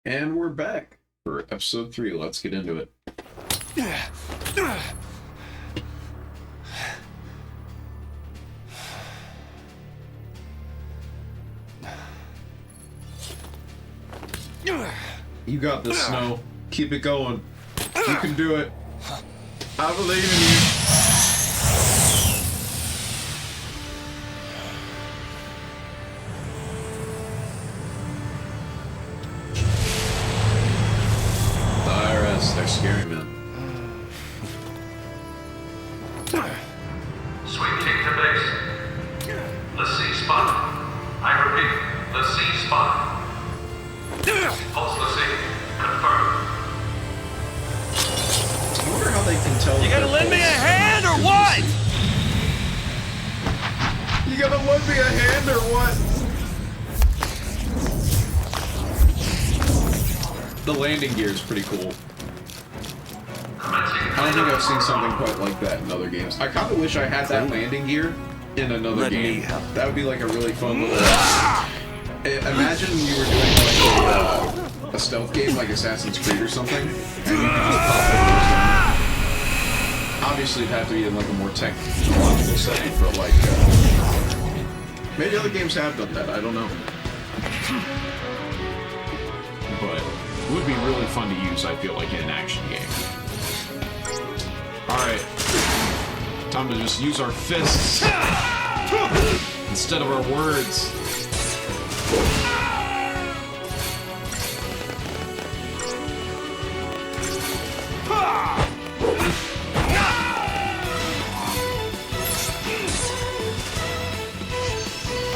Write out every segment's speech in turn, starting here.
And we're back for episode 3. Let's get into it. You got this, Snow. Keep it going. You can do it. I believe in you. The IRS, they're scary, man. Sweep team to base. The C spot. I repeat, the C spot. Pulse the C. Confirmed. I wonder how they can tell. You gonna lend me a hand or what? You gonna lend me a hand or what? The landing gear is pretty cool. I don't think I've seen something quite like that in other games. I kind of wish I had that landing gear in another game. That would be like a really fun little... Imagine you were doing like a stealth game like Assassin's Creed or something, and you could just pop over or something. Obviously it'd have to be in like a more technological setting, but like... maybe other games have done that, I don't know. But it would be really fun to use, I feel like, in an action game. Alright. Time to just use our fists instead of our words.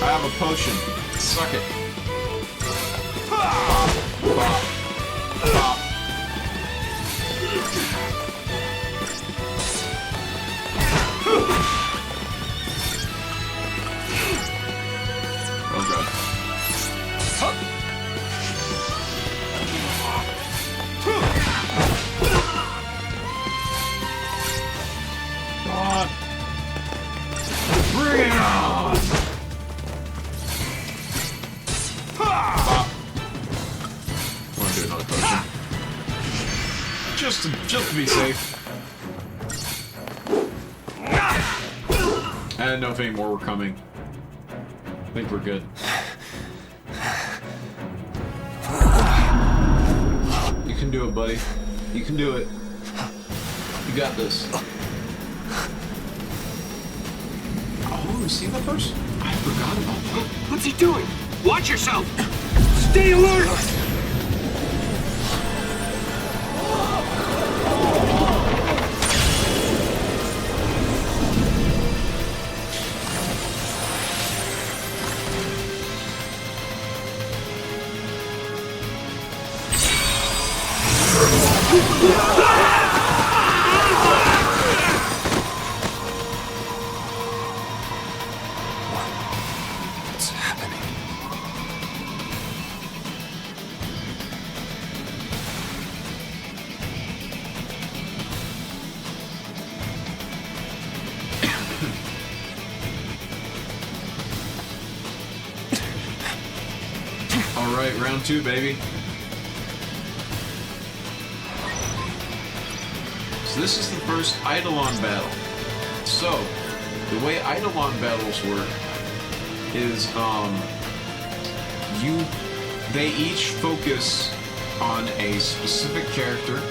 I have a potion. Suck it. Pop, pop, pop. Oh god. God. Bring it on! Pop. Wanna do another potion? Just to be safe. I didn't know if any more were coming. I think we're good. You can do it, buddy. You can do it. You got this. Oh, you seen that first? I forgot about that. What's he doing? Watch yourself! Stay alert! What's happening? All right, round 2, baby. So this is the first Eidolon battle. So, the way Eidolon battles work is, they each focus on a specific character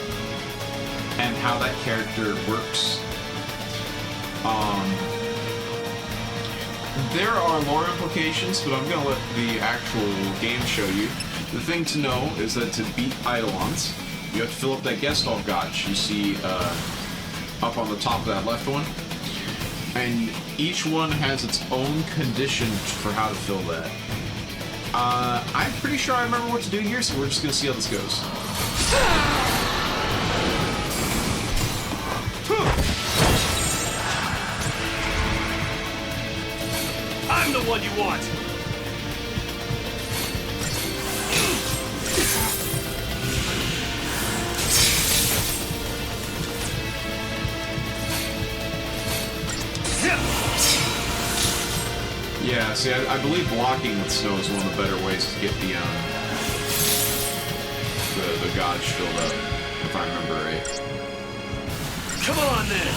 and how that character works. There are lore implications, but I'm gonna let the actual game show you. The thing to know is that to beat Eidolons, you have to fill up that Gestalt Gotch you see up on the top of that left one. And each one has its own condition for how to fill that. I'm pretty sure I remember what to do here, so we're just gonna see how this goes. I'm the one you want! Yeah, see, I believe blocking with snow is one of the better ways to get the the gauge filled up, if I remember right. Come on, then.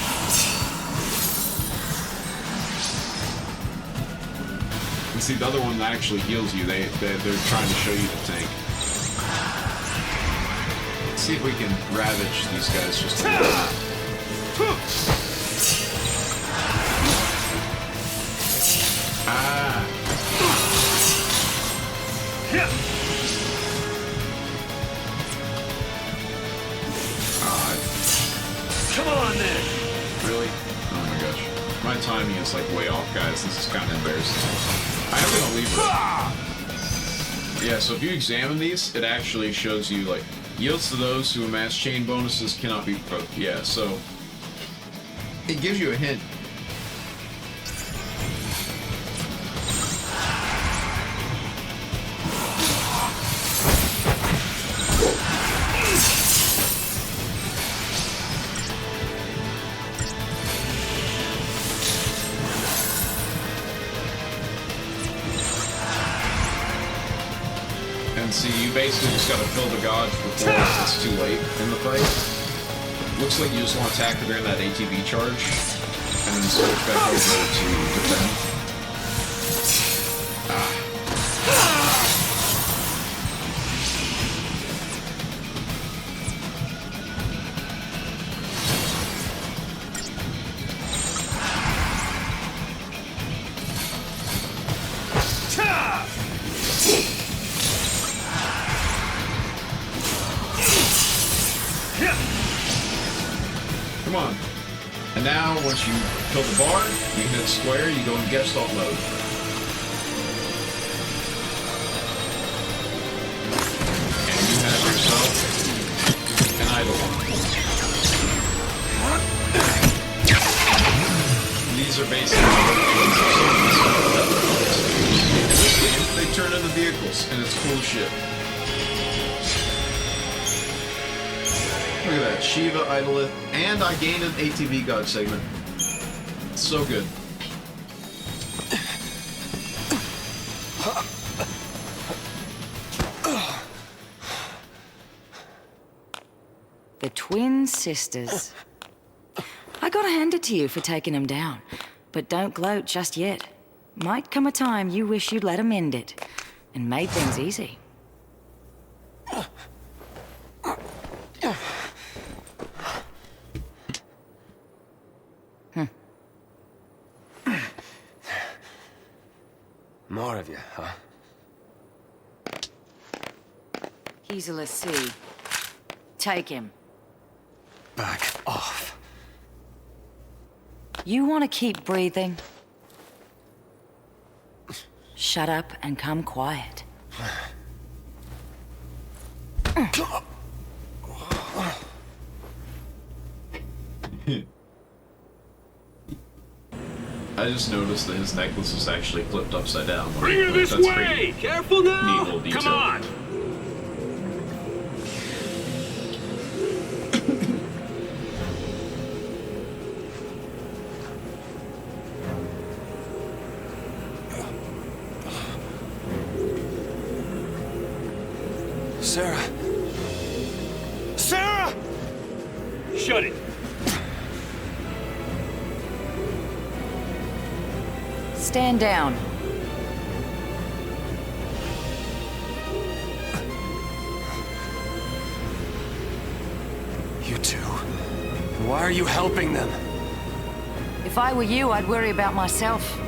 And see, the other one that actually heals you, they're trying to show you the tank. Let's see if we can ravage these guys just a little bit. Ah. Come on, then. Really? Oh my gosh. My timing is like way off, guys. This is kind of embarrassing. I am gonna leave it. Yeah, so if you examine these, it actually shows you like yields to those who amass chain bonuses cannot be provoked. Yeah, so it gives you a hint. See, you basically just gotta fill the gauge before it's too late in the fight. Looks like you just want to attack it during that ATV charge, and then switch back over to defend. Come on. And now, once you kill the bar, you hit square, you go in guest off mode. And you have yourself an Eidolon. These are basically versions of in this game, they turn into vehicles, and it's cool as shit. Look at that, Shiva, Idolith, and I gained an ATV God segment. So good. The twin sisters. I gotta hand it to you for taking them down. But don't gloat just yet. Might come a time you wish you'd let them end it. And made things easy. More of you, huh? He's a lessee. Take him. Back off. You want to keep breathing? Shut up and come quiet. I just noticed that his necklace is actually flipped upside down. Bring her this That's way! Careful now! Neat little detail. Come on! Sarah! Sarah! Shut it! Stand down. You two? Why are you helping them? If I were you, I'd worry about myself.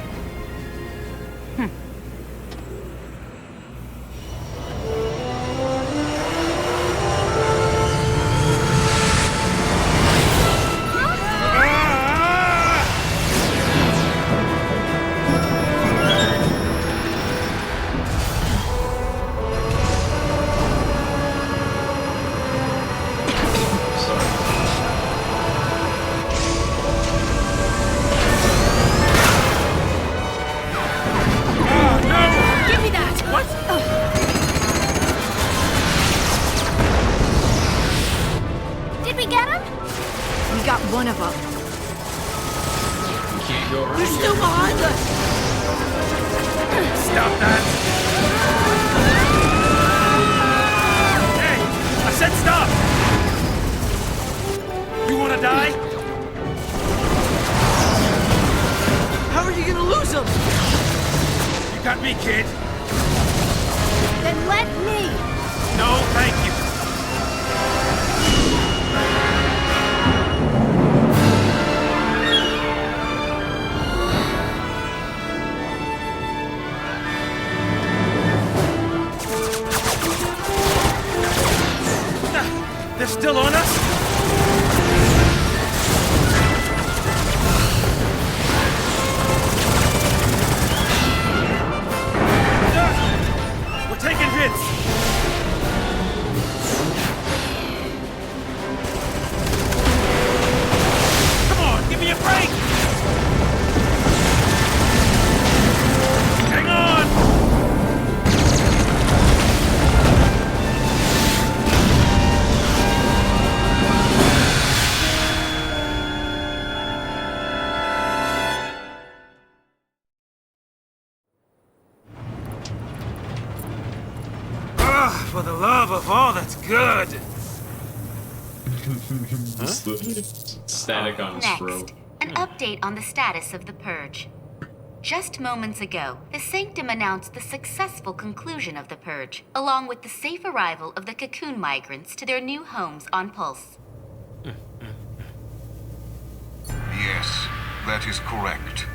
One of them. You can't go around. They're still behind us. Stop that! Hey! I said me, kid. Then let me! No, thank you. They're still on us? We're taking hits! Come on, give me a break! Hang on! For the love of all that's good! Just the static on his throat. Next, an update on the status of the Purge. Just moments ago, the Sanctum announced the successful conclusion of the Purge, along with the safe arrival of the Cocoon migrants to their new homes on Pulse. Yes, that is correct.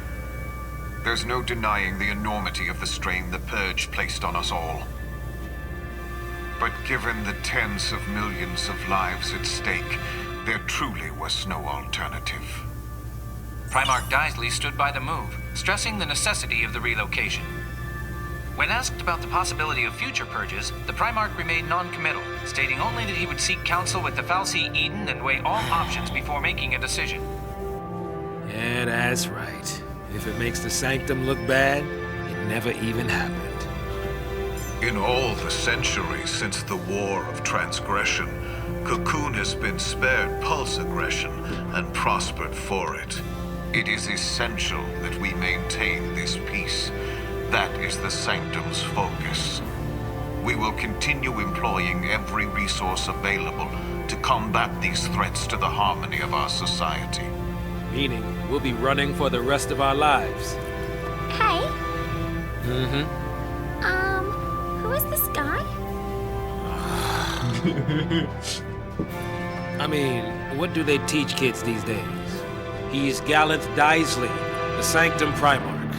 There's no denying the enormity of the strain the Purge placed on us all. But given the tens of millions of lives at stake, there truly was no alternative. Primarch Daisley stood by the move, stressing the necessity of the relocation. When asked about the possibility of future purges, the Primarch remained non-committal, stating only that he would seek counsel with the FFXIII and weigh all options before making a decision. Yeah, that's right. If it makes the Sanctum look bad, it never even happened. In all the centuries since the War of Transgression, Cocoon has been spared Pulse aggression and prospered for it. It is essential that we maintain this peace. That is the Sanctum's focus. We will continue employing every resource available to combat these threats to the harmony of our society. Meaning, we'll be running for the rest of our lives. Hey, Mm-hmm. who is this guy? I mean, what do they teach kids these days? He's Gallant Daisley, the Sanctum Primarch.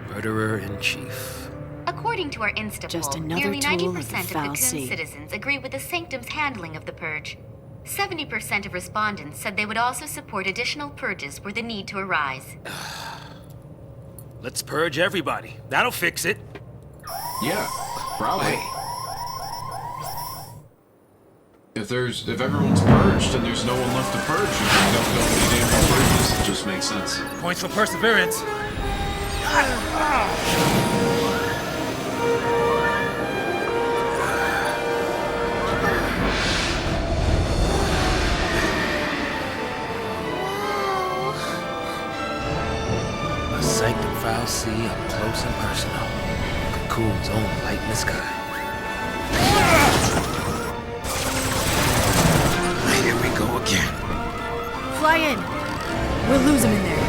Murderer-in-Chief. According to our Insta Just poll, another nearly tool of the 90% of foul Cocoon sea. citizens agree with the Sanctum's handling of the Purge. 70% of respondents said they would also support additional purges were the need to arise. Let's purge everybody. That'll fix it. Yeah, probably. If everyone's purged and there's no one left to purge, you don't go any damn more purges. It just makes sense. Points for perseverance. A Sanctum Foul Sea up close and personal. Cocoon's own light in the sky. Here we go again. Fly in. We'll lose him in there.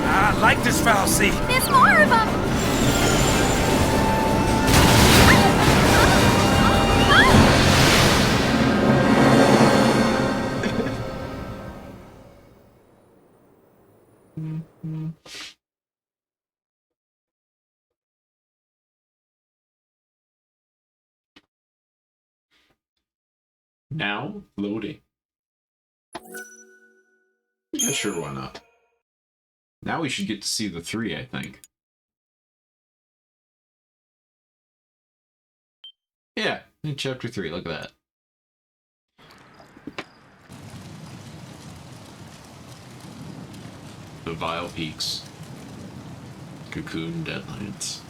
I like this Foul Sea. There's more of them! Now, loading. Yeah, sure, why not? Now we should get to see the 3, I think. Yeah, in chapter 3, look at that. The Vile Peaks. Cocoon Deadlands.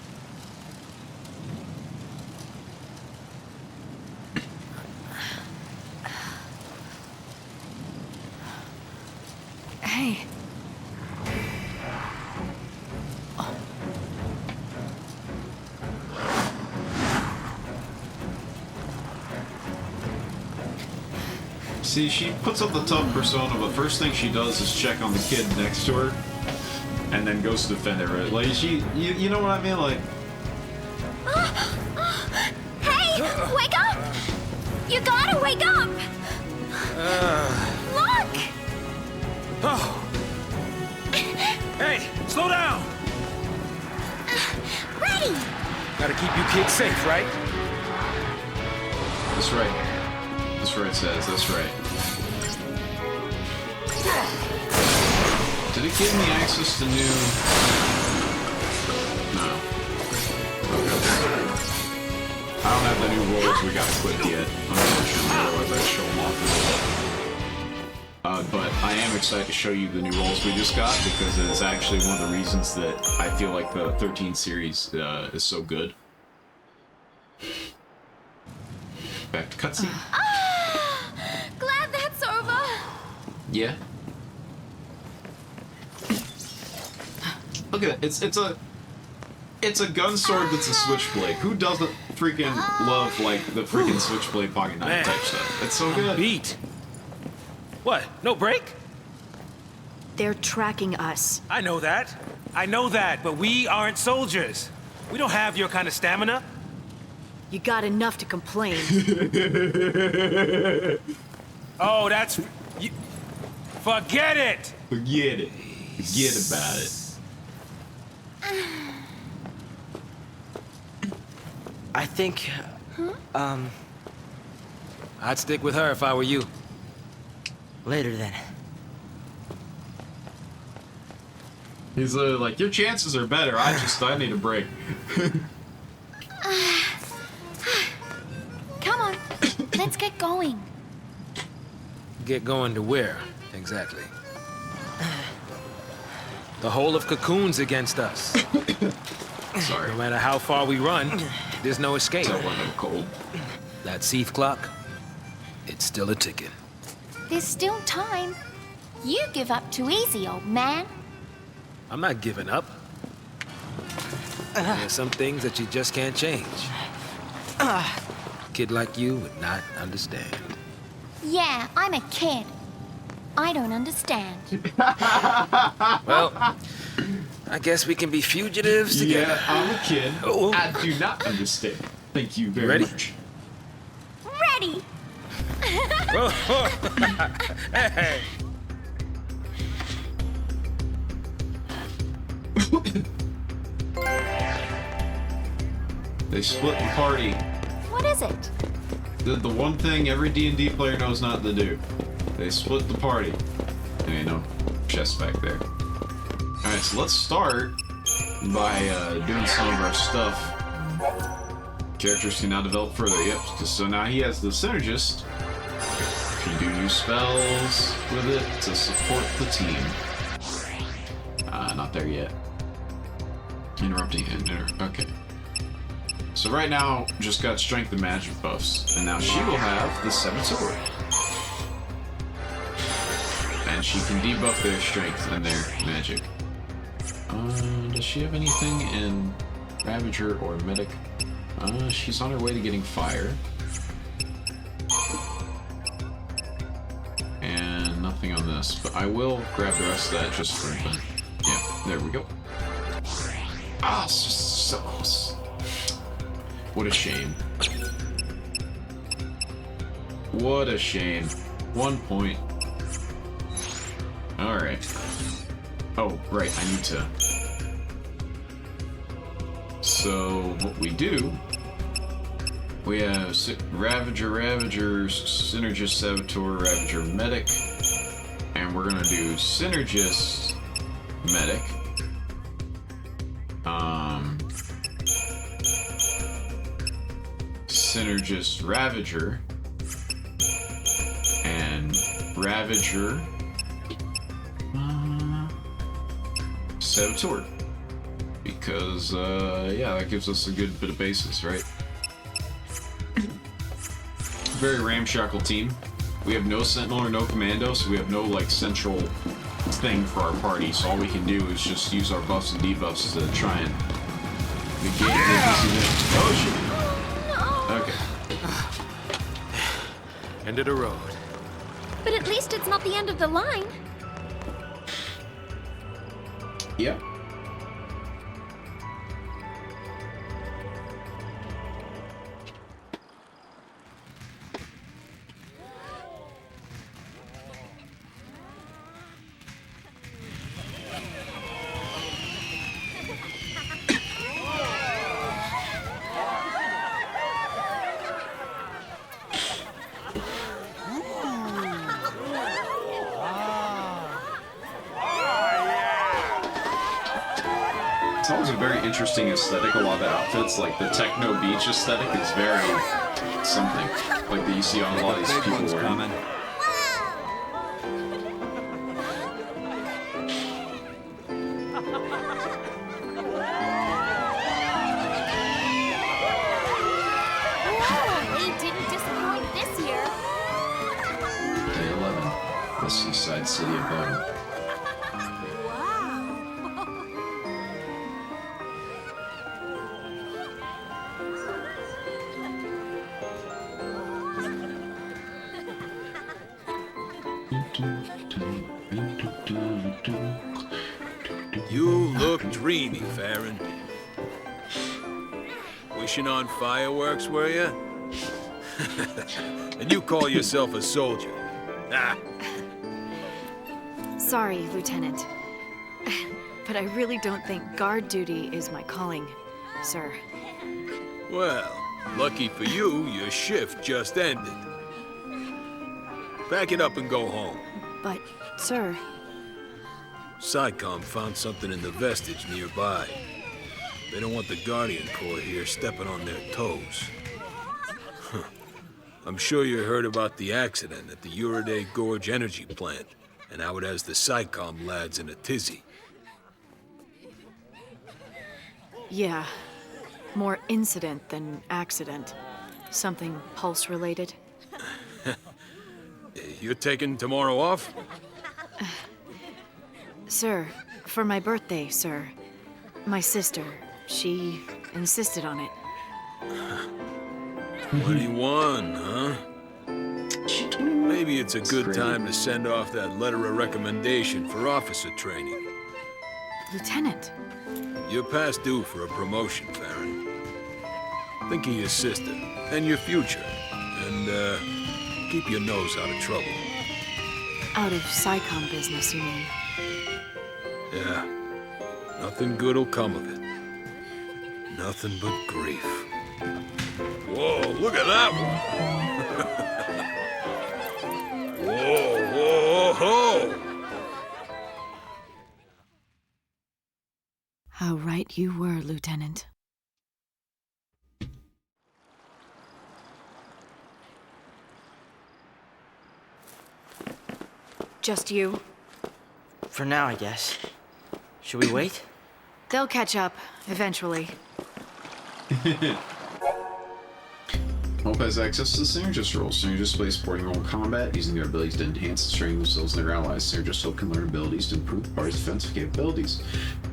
Hey. See, she puts up the tough persona, but first thing she does is check on the kid next to her, and then goes to defend her. Right? Like, you know what I mean? Like, hey, wake up! You gotta wake up! Look! Oh. Hey, slow down! Ready! Gotta keep you kids safe, right? that's right. That's right, says. That's right. Did it give me access to new... No. Okay. I don't have the new roles we got equipped yet, unfortunately, otherwise I'd show them off. But I am excited to show you the new roles we just got, because it is actually one of the reasons that I feel like the 13 series is so good. Back to cutscene. Glad that's over. Yeah. Look at it. It's a gun sword that's a switchblade. Who doesn't freaking love like the freaking switchblade pocket knife type stuff? It's so good. Beat. What? No break? They're tracking us. I know that, but we aren't soldiers. We don't have your kind of stamina. You got enough to complain. Oh, that's... You, forget it! Forget it. Forget about it. I think, I'd stick with her if I were you. later then. He's like, your chances are better. I need a break. Come on, let's get going. Get going to where, exactly? The whole of Cocoon's against us. Sorry. No matter how far we run, there's no escape. Is that one of cold? That Seath clock, it's still a ticking. There's still time. You give up too easy, old man. I'm not giving up. There's some things that you just can't change. A kid like you would not understand. Yeah, I'm a kid. I don't understand. Well, I guess we can be fugitives together. Yeah, I'm a kid. Oh. I do not understand. Thank you very Ready? much. Ready! Hey. They split the party. What is it? The one thing every D&D player knows not to do. They split the party. There ain't no chest back there. Alright, so let's start by doing some of our stuff. Characters can now develop further. Yep, so now he has the Synergist. Can do new spells with it to support the team. Not there yet. Interrupting. Okay. So right now, just got strength and magic buffs, and now she will have the Saboteur. And she can debuff their strength and their magic. Does she have anything in Ravager or Medic? She's on her way to getting fire. And nothing on this, but I will grab the rest of that just for fun. Yeah, there we go. Ah, so close. What a shame. What a shame. 1 point. Alright. Oh, right, I need to... So, what we do... We have Ravager, Synergist, Saboteur, Ravager, Medic. And we're gonna do Synergist, Medic. Synergist, Ravager. And Ravager... Saboteur. Because, yeah, that gives us a good bit of basis, right? Very ramshackle team. We have no Sentinel or no Commando, so we have no, like, central thing for our party, so all we can do is just use our buffs and debuffs to try and negate the Oh, shit. Okay. End of the road. But at least it's not the end of the line. Yep. It's always a very interesting aesthetic. A lot of the outfits, like the techno beach aesthetic, is very something. Like that you see on a lot of these people wearing. They didn't disappoint this year. Day 11, the seaside city of Bodom. You look dreamy, Farron. Wishing on fireworks, were you? And you call yourself a soldier? Ah. Sorry, Lieutenant. But I really don't think guard duty is my calling, sir. Well, lucky for you, your shift just ended. Pack it up and go home. But, sir... SciComm found something in the vestige nearby. They don't want the Guardian Corps here stepping on their toes. Huh. I'm sure you heard about the accident at the Uriday Gorge energy plant, and how it has the SciComm lads in a tizzy. Yeah. More incident than accident. Something pulse-related. You're taking tomorrow off? Sir, for my birthday, sir. My sister, she insisted on it. 21, huh? Maybe it's a good time to send off that letter of recommendation for officer training. Lieutenant. You're past due for a promotion, Farron. Think of your sister and your future, and keep your nose out of trouble. Out of SciComm business, you mean? Yeah. Nothing good'll come of it. Nothing but grief. Whoa, look at that one! Whoa, whoa, ho! How right you were, Lieutenant. Just you? For now, I guess. Should we wait? They'll catch up, eventually. Hope has access to the Synergist role. Synergists play supporting role in combat, using their abilities to enhance and strengthen themselves and their allies. Synergists Hope can learn abilities to improve the party's defensive capabilities.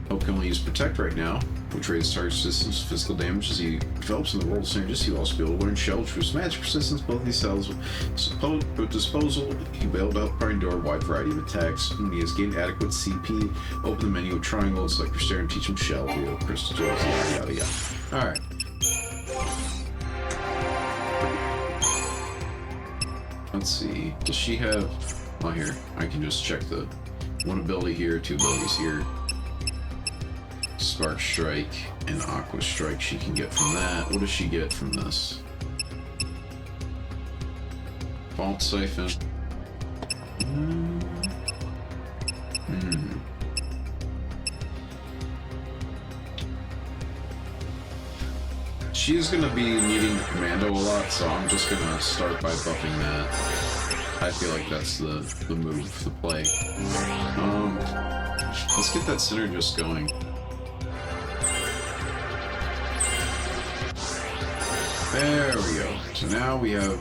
Hope can only use Protect right now, which raises target systems physical damage. As he develops in the role of Synergist, he will also be able to learn Shell, which boosts magic persistence. Both these cells with disposal, he'll be able to help party endure a wide variety of attacks. When he has gained adequate CP, open the menu of triangle, select your stare, and teach him Shell, heal, crystal gels, yada yada yada. Alright. Let's see. Does she have... Oh, here. I can just check the... One ability here, two abilities here. Spark Strike and Aqua Strike she can get from that. What does she get from this? Vault Siphon. She's gonna be needing the commando a lot, so I'm just gonna start by buffing that. I feel like that's the move, the play. Let's get that Synergist going. There we go. So now we have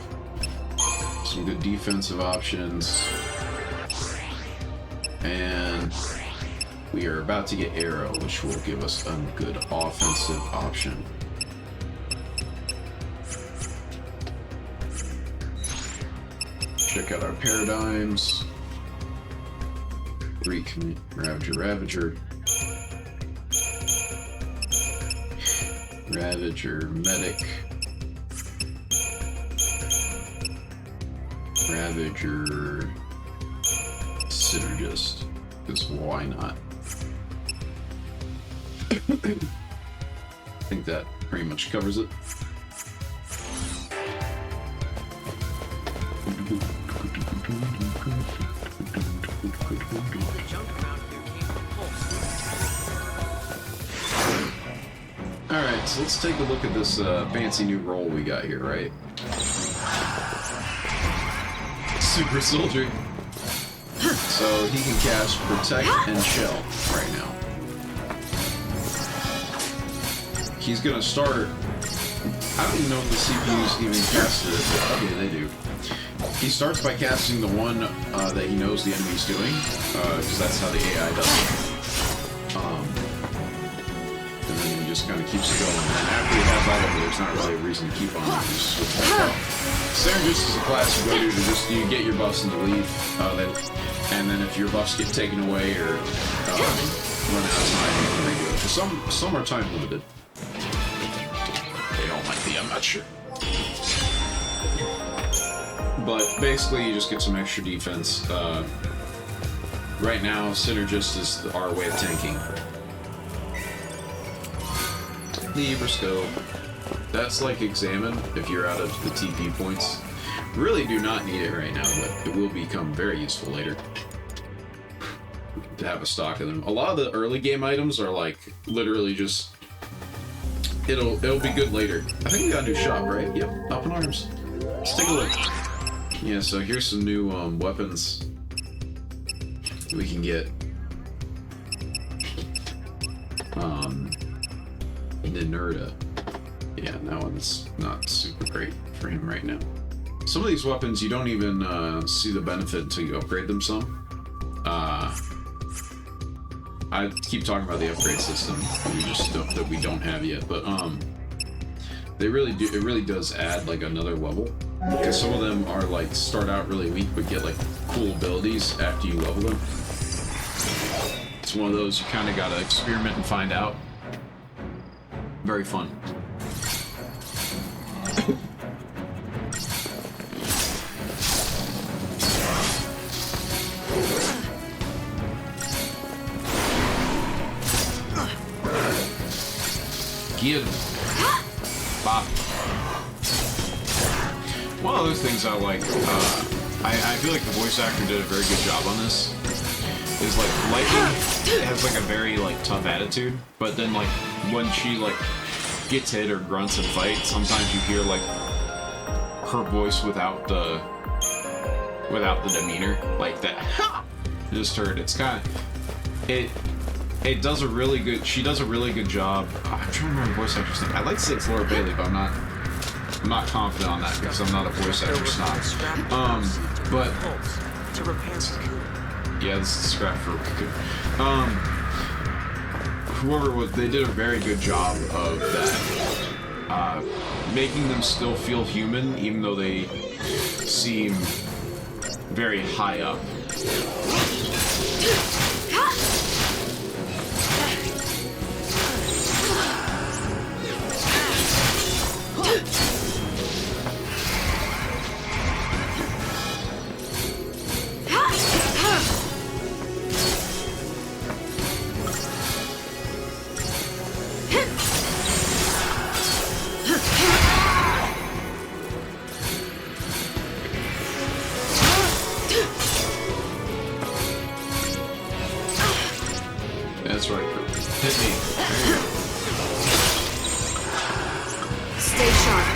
some good defensive options. And we are about to get Arrow, which will give us a good offensive option. check out our paradigms. Recommit Ravager. Ravager, Medic. Ravager, Synergist. Because why not? I think that pretty much covers it. Alright, so let's take a look at this fancy new role we got here, right? Super Soldier. So he can cast Protect and Shell right now. He's gonna start. I don't even know if the CPUs even casted it, but okay, they do. He starts by casting the one that he knows the enemy's doing, because that's how the AI does it. And then he just kind of keeps it going. And after he has all of it, there's not really a reason to keep on. You just switch back out. Synergist is a class you go to just you get your buffs and you leave. And then if your buffs get taken away or run out of time, you can redo it. Some are time limited. They all might be, I'm not sure. But basically, you just get some extra defense. Right now, Synergist is our way of tanking. Libroscope. That's like Examine if you're out of the TP points. Really do not need it right now, but it will become very useful later. To have a stock of them. A lot of the early game items are like literally just it'll be good later. I think we got a new shop, right? Yep, Up in Arms. Let's take a look. Yeah, so here's some new weapons we can get. Ninurta. Yeah, that one's not super great for him right now. Some of these weapons you don't even see the benefit until you upgrade them some. I keep talking about the upgrade system, that we don't have yet, but they really do. It really does add like another level, because some of them are like start out really weak but get like cool abilities after you level them. It's one of those you kind of gotta experiment and find out. Very fun. Get him. Bop. One of those things I like, I feel like the voice actor did a very good job on this, is like Lightning has like a very like tough attitude, but then like when she like gets hit or grunts and fights, sometimes you hear like her voice without the demeanor, like that. Just heard. It's kind of it does a really good. She does a really good job. I'm trying to remember the voice actor's name. I'd like to say it's Laura Bailey, but I'm not confident on that because I'm not a voice actor snob. But yeah, this is scrap for Cocoon. Whoever was, they did a very good job of that, making them still feel human, even though they seem very high up. That's right. Hit me. There you go. Stay sharp.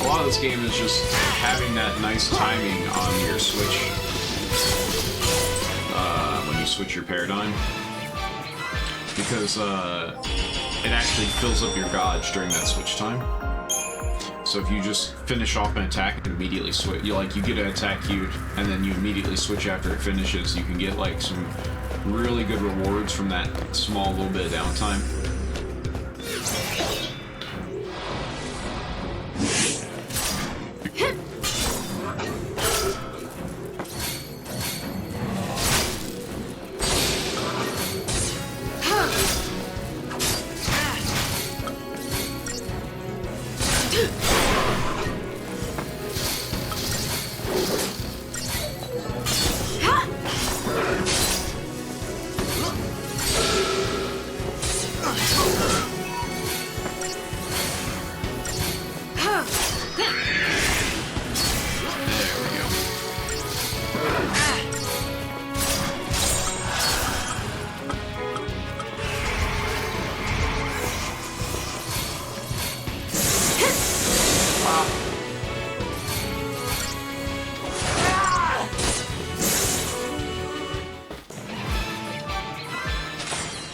A lot of this game is just having that nice timing on your switch when you switch your paradigm. Because it actually fills up your gauge during that switch time. So if you just finish off an attack and immediately switch, you get an attack queued, and then you immediately switch after it finishes, you can get like some really good rewards from that small little bit of downtime.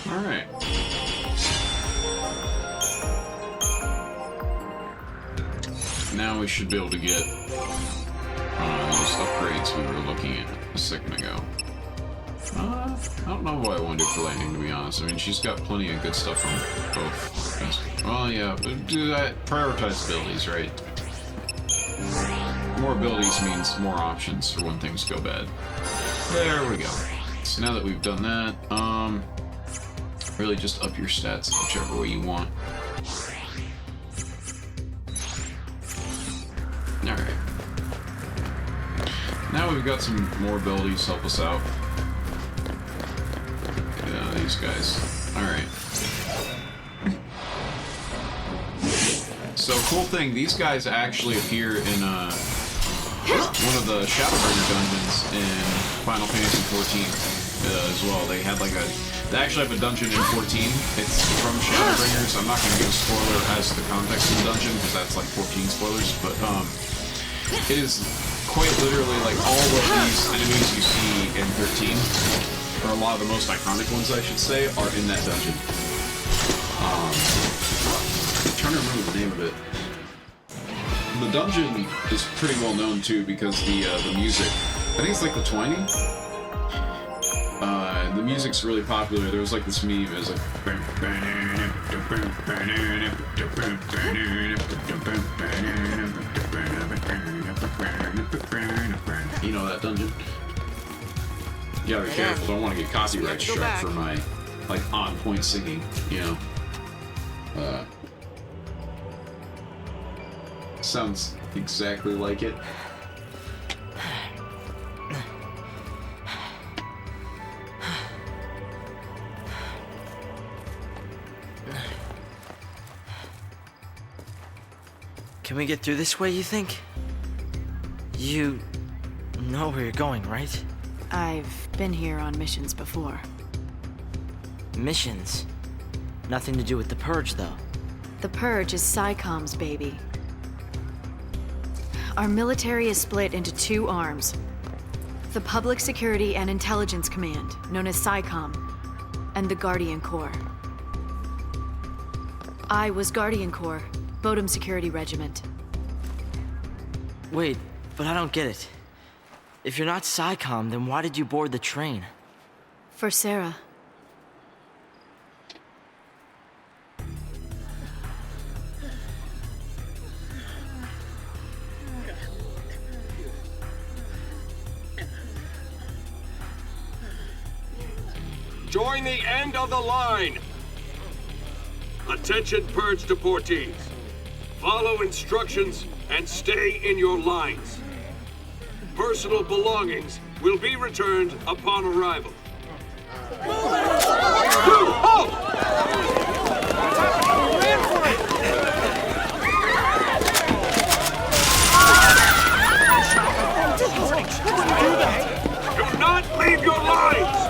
Alright. Now we should be able to get those upgrades we were looking at a second ago. I don't know what I want to do for Lightning, to be honest. I mean, she's got plenty of good stuff on both. Well, yeah, but do that. Prioritize abilities, right? More abilities means more options for when things go bad. There we go. So now that we've done that, really just up your stats whichever way you want. Alright. Now we've got some more abilities to help us out. Yeah, these guys. Alright. So, cool thing, these guys actually appear in one of the Shadowbringer dungeons in Final Fantasy XIV as well. They actually have a dungeon in 14. It's from Shadowbringers. I'm not going to give a spoiler as to the context of the dungeon because that's like 14 spoilers, but it is quite literally like all of these enemies you see in 13, or a lot of the most iconic ones I should say, are in that dungeon. I'm trying to remember the name of it. The dungeon is pretty well known too because the music, I think it's like the Twining. The music's really popular. There was like this meme, it was like you know that dungeon? You gotta be careful, don't want to get copyright struck for my like on point singing, you know. Sounds exactly like it. Can we get through this way, you think? You know where you're going, right? I've been here on missions before. Missions? Nothing to do with the Purge, though. The Purge is SciComm's baby. Our military is split into two arms. The Public Security and Intelligence Command, known as SciComm, and the Guardian Corps. I was Guardian Corps, Bodum Security Regiment. Wait, but I don't get it. If you're not SciComm, then why did you board the train? For Sarah. Join the end of the line! Attention Purge deportees. Follow instructions and stay in your lines. Personal belongings will be returned upon arrival. Halt! Do not leave your lines!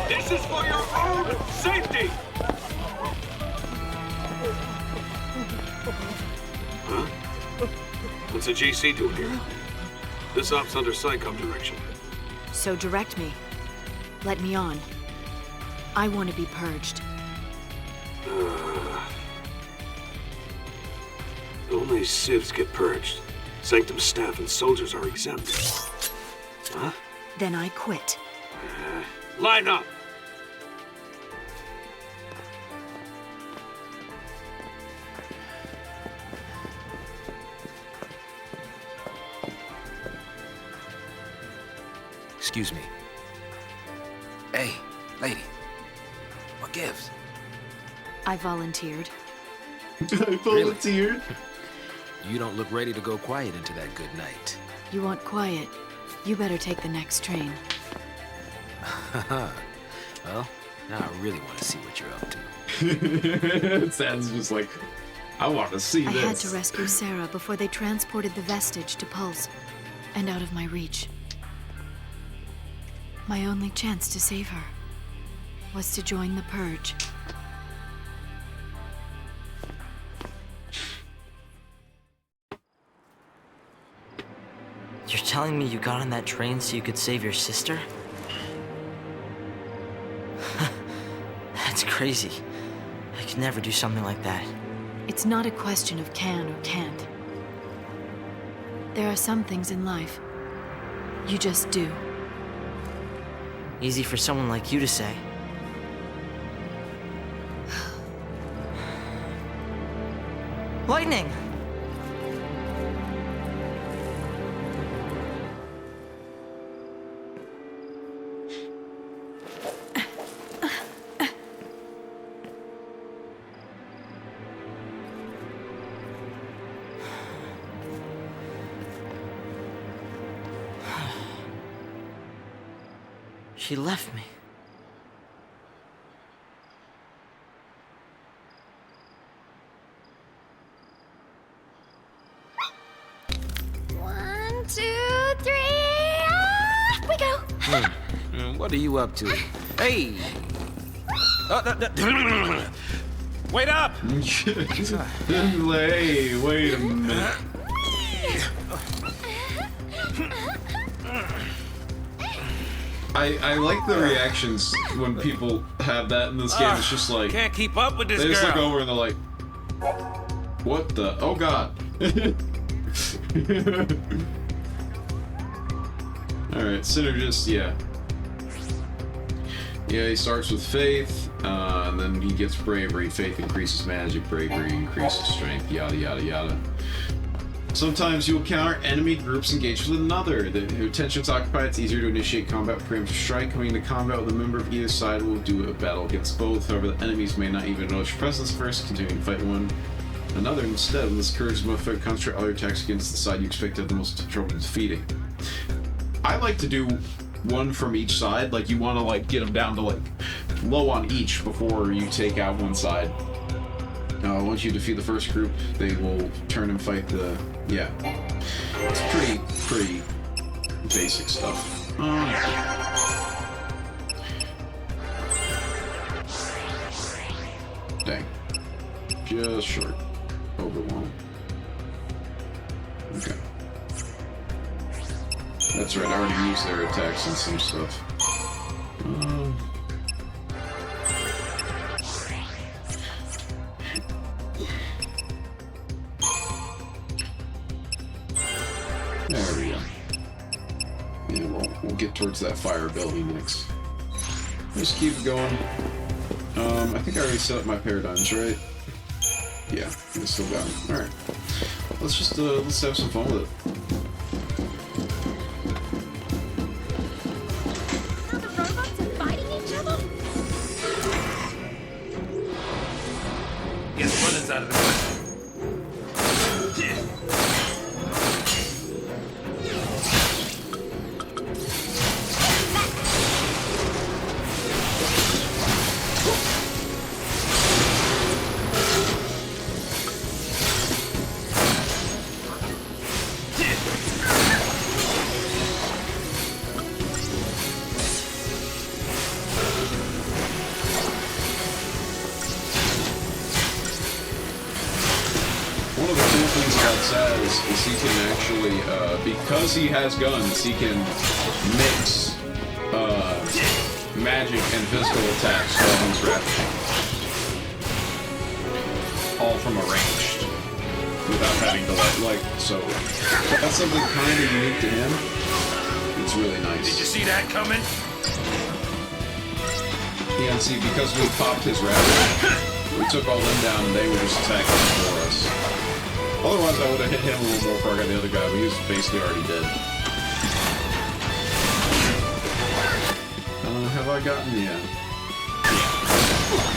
This is for your own safety! Huh? What's the GC doing here? This op's under SciComm direction. So direct me. Let me on. I want to be purged. Only civs get purged. Sanctum staff and soldiers are exempt. Huh? Then I quit. Line up! Excuse me. Hey, lady. What gives? I volunteered. I volunteered? You don't look ready to go quiet into that good night. You want quiet? You better take the next train. Well, now I really want to see what you're up to. It sounds just like, I want to see I this. had to rescue Sarah before they transported the vestige to Pulse, and out of my reach. My only chance to save her was to join the Purge. You're telling me you got on that train so you could save your sister? That's crazy. I could never do something like that. It's not a question of can or can't. There are some things in life you just do. Easy for someone like you to say. Lightning! She left me. One, two, three, off we go! What are you up to? Hey! Wait up! Hey, wait a minute. I like the reactions when people have that in this game. It's just like, Can't keep up with this they just girl. look over and they're like, what the? Oh god. Alright, synergist, yeah. Yeah, he starts with faith, and then he gets bravery. Faith increases magic, bravery increases strength, yada yada yada. Sometimes you will encounter enemy groups engaged with another. Their attention's occupied, it's easier to initiate combat with preemptive strike. Coming into combat with a member of either side will do a battle against both. However, the enemies may not even notice your presence first, continuing to fight one another instead. When this occurs, you must concentrate all your attacks against the side you expect to have the most trouble defeating. I like to do one from each side. Like, you want to like get them down to like low on each before you take out one side. Once you defeat the first group, they will turn and fight the... Yeah. It's pretty basic stuff. Dang. Just short. Overwhelm. Okay. That's right, I already used their attacks and some stuff. There we go. Yeah, we'll get towards that fire building next. Just keep it going. I think I already set up my paradigms, right? Yeah, I still got them. Alright. Let's just, let's have some fun with it. Now the robots are fighting each other? Guess running's out of the way. Is he can actually, because he has guns, he can mix magic and physical attacks while he's rapping. All from a ranged without having to so that's something kind of unique to him. It's really nice. Did you see that coming? Yeah, and see, because we popped his rabbit, we took all them down and they were just attacking for us. Otherwise, I would have hit him a little more before I got the other guy, but he was basically already dead. Have I gotten? Yeah.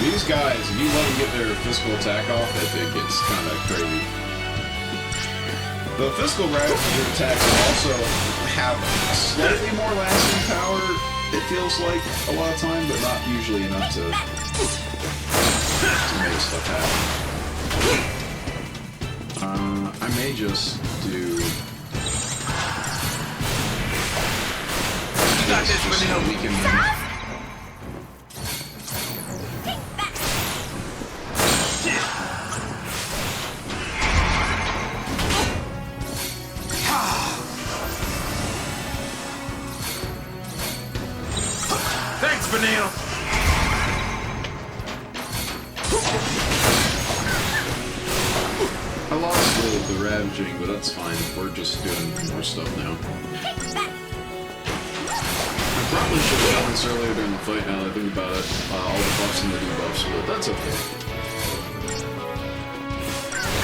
These guys, if you let them get their physical attack off, it gets kind of crazy. The physical Ravager attacks also have slightly more lasting power, it feels like, a lot of time, but not usually enough to make stuff happen. I may just do... You got this, so we can... Thanks, Vanille. I lost the ravaging, but that's fine. We're just doing more stuff now. I probably should have done this earlier during the fight now that I think about it. All the buffs and the debuffs, but that's okay.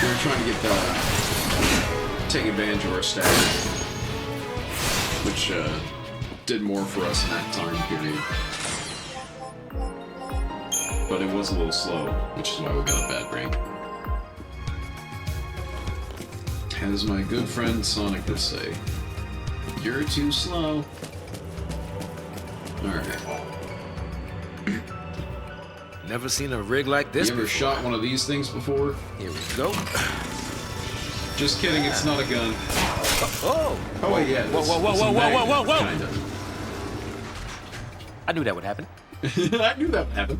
We were trying to get take advantage of our stagger, which did more for us in that time period. But it was a little slow, which is why we got a bad rank. As my good friend Sonic would say, you're too slow. Alright. Never seen a rig like this. You ever shot one of these things before? Here we go. Just kidding, it's not a gun. Oh! Oh, wait, yeah. Whoa, whoa, whoa, whoa, whoa, whoa, whoa, whoa! Kind of. I knew that would happen. I knew that would happen.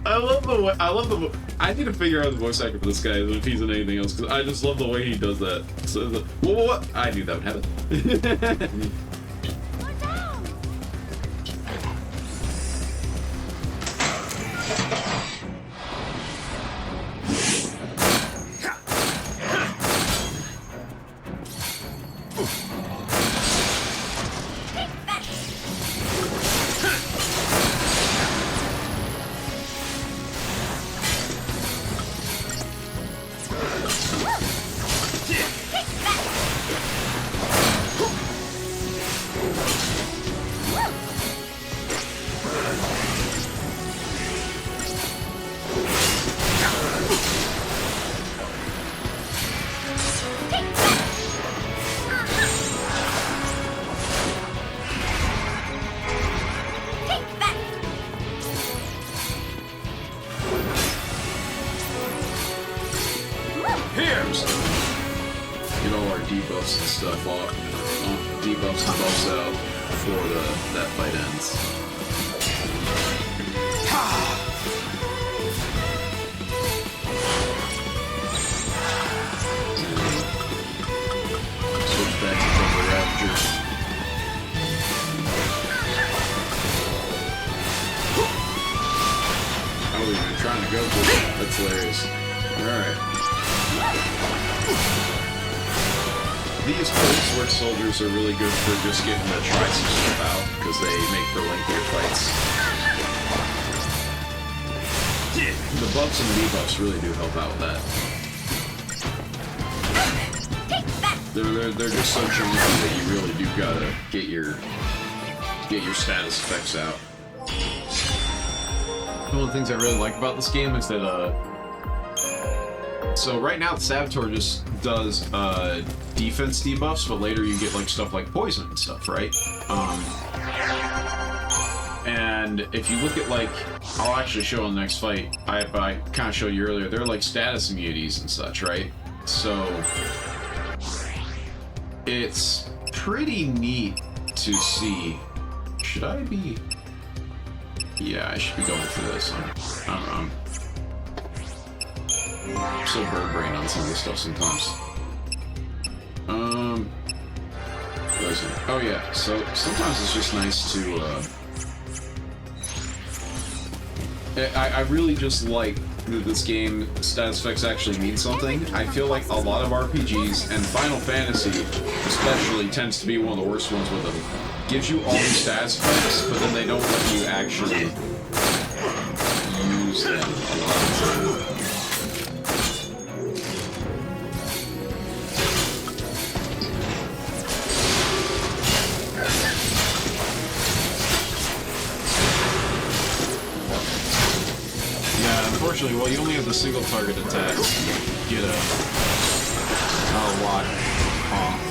I love the I need to figure out the voice actor for this guy if he's in anything else, because I just love the way he does that. So, what? I knew that would happen. Get all our debuffs and stuff off, debuffs and buffs out before that fight ends. Switch back to the Raptors. Oh, we've been trying to go for it. That's hilarious. Alright. These cold sword soldiers are really good for just getting the try some stuff out, because they make for lengthier fights. The buffs and debuffs really do help out with that. They're just so chunky that you really do gotta get your status effects out. One of the things I really like about this game is that so right now the Saboteur just does defense debuffs, but later you get like stuff like poison and stuff, right? And if you look at like, I'll actually show in the next fight, I kind of showed you earlier, they're like status immunities and such, right? So it's pretty neat to see. Should I be? Yeah, I should be going through this. I'm so bird brain on some of this stuff sometimes. Oh yeah, so sometimes it's just nice to, I really just like that this game, status effects, actually mean something. I feel like a lot of RPGs, and Final Fantasy especially tends to be one of the worst ones with them, gives you all these status effects, but then they don't let you actually use them a lot of the time. Unfortunately, well, you only have the single target attacks. You get a lot off.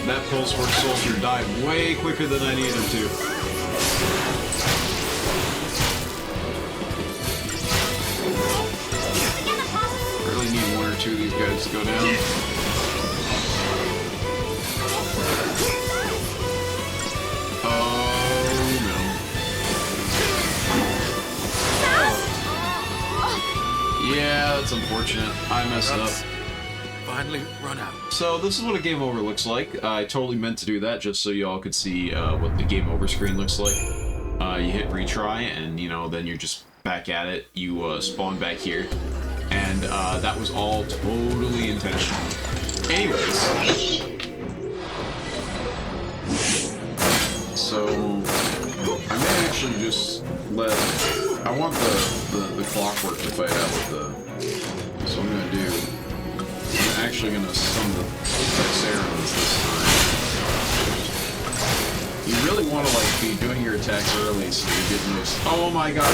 That Pulsework soldier died way quicker than I needed him to. Really need one or two of these guys to go down. Oh no. Yeah, that's unfortunate. I messed up. Finally run out. So this is what a game over looks like. I totally meant to do that just so you all could see what the game over screen looks like. You hit retry, and then you're just back at it. You spawn back here, and that was all totally intentional. Anyways, so I may actually just let. I want the clockwork to fight out with the. So I'm gonna do. I'm actually gonna stun the FFXIII this time. You really want to be doing your attacks early so you get most. Oh my gosh!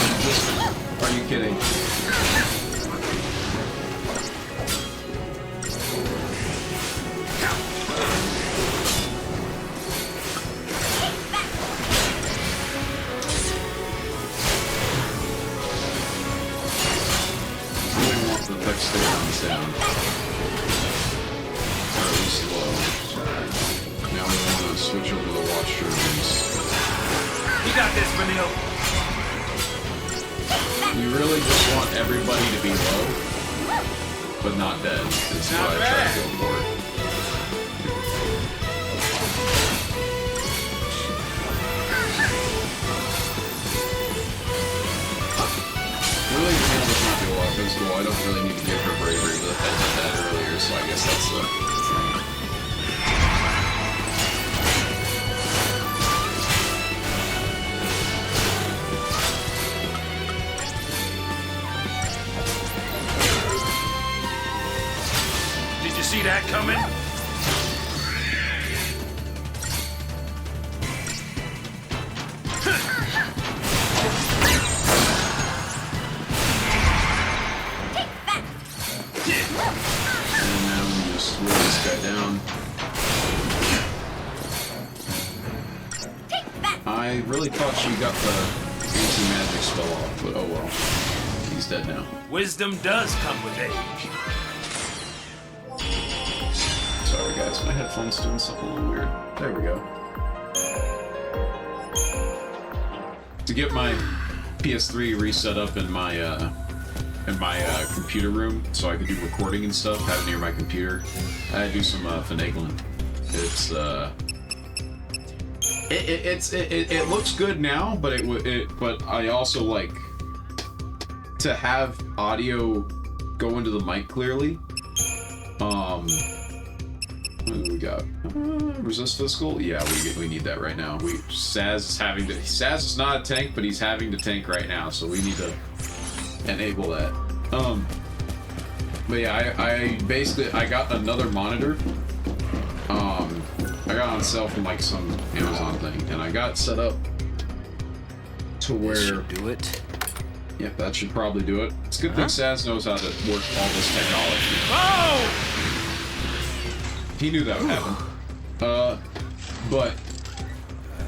Are you kidding? I really want the FFXIII down. Now we want to switch over to the watch turbines. You got this, Vanille. You really just want everybody to be low, but not dead. It's what I try to go for. Really, Vanille does not do a lot of physical. I don't really need to give her bravery, but I did that earlier, so I guess that's the thing. See that coming? And now we just slow this guy down. I really thought she got the anti-magic spell off, but oh well. He's dead now. Wisdom does come with age. Sorry guys, my headphones doing something a little weird. There we go. To get my PS3 reset up in my computer room, so I could do recording and stuff, have it near my computer, I had to do some finagling. It looks good now, but but I also like to have audio go into the mic clearly. What do we got? Resist physical? Yeah, we need that right now. Saz is not a tank, but he's having to tank right now, so we need to enable that. But yeah, I got another monitor. I got on sale from like some Amazon thing, and I got set up to where. This should do it. Yeah, that should probably do it. It's a good thing Saz knows how to work all this technology. Oh! He knew that would happen.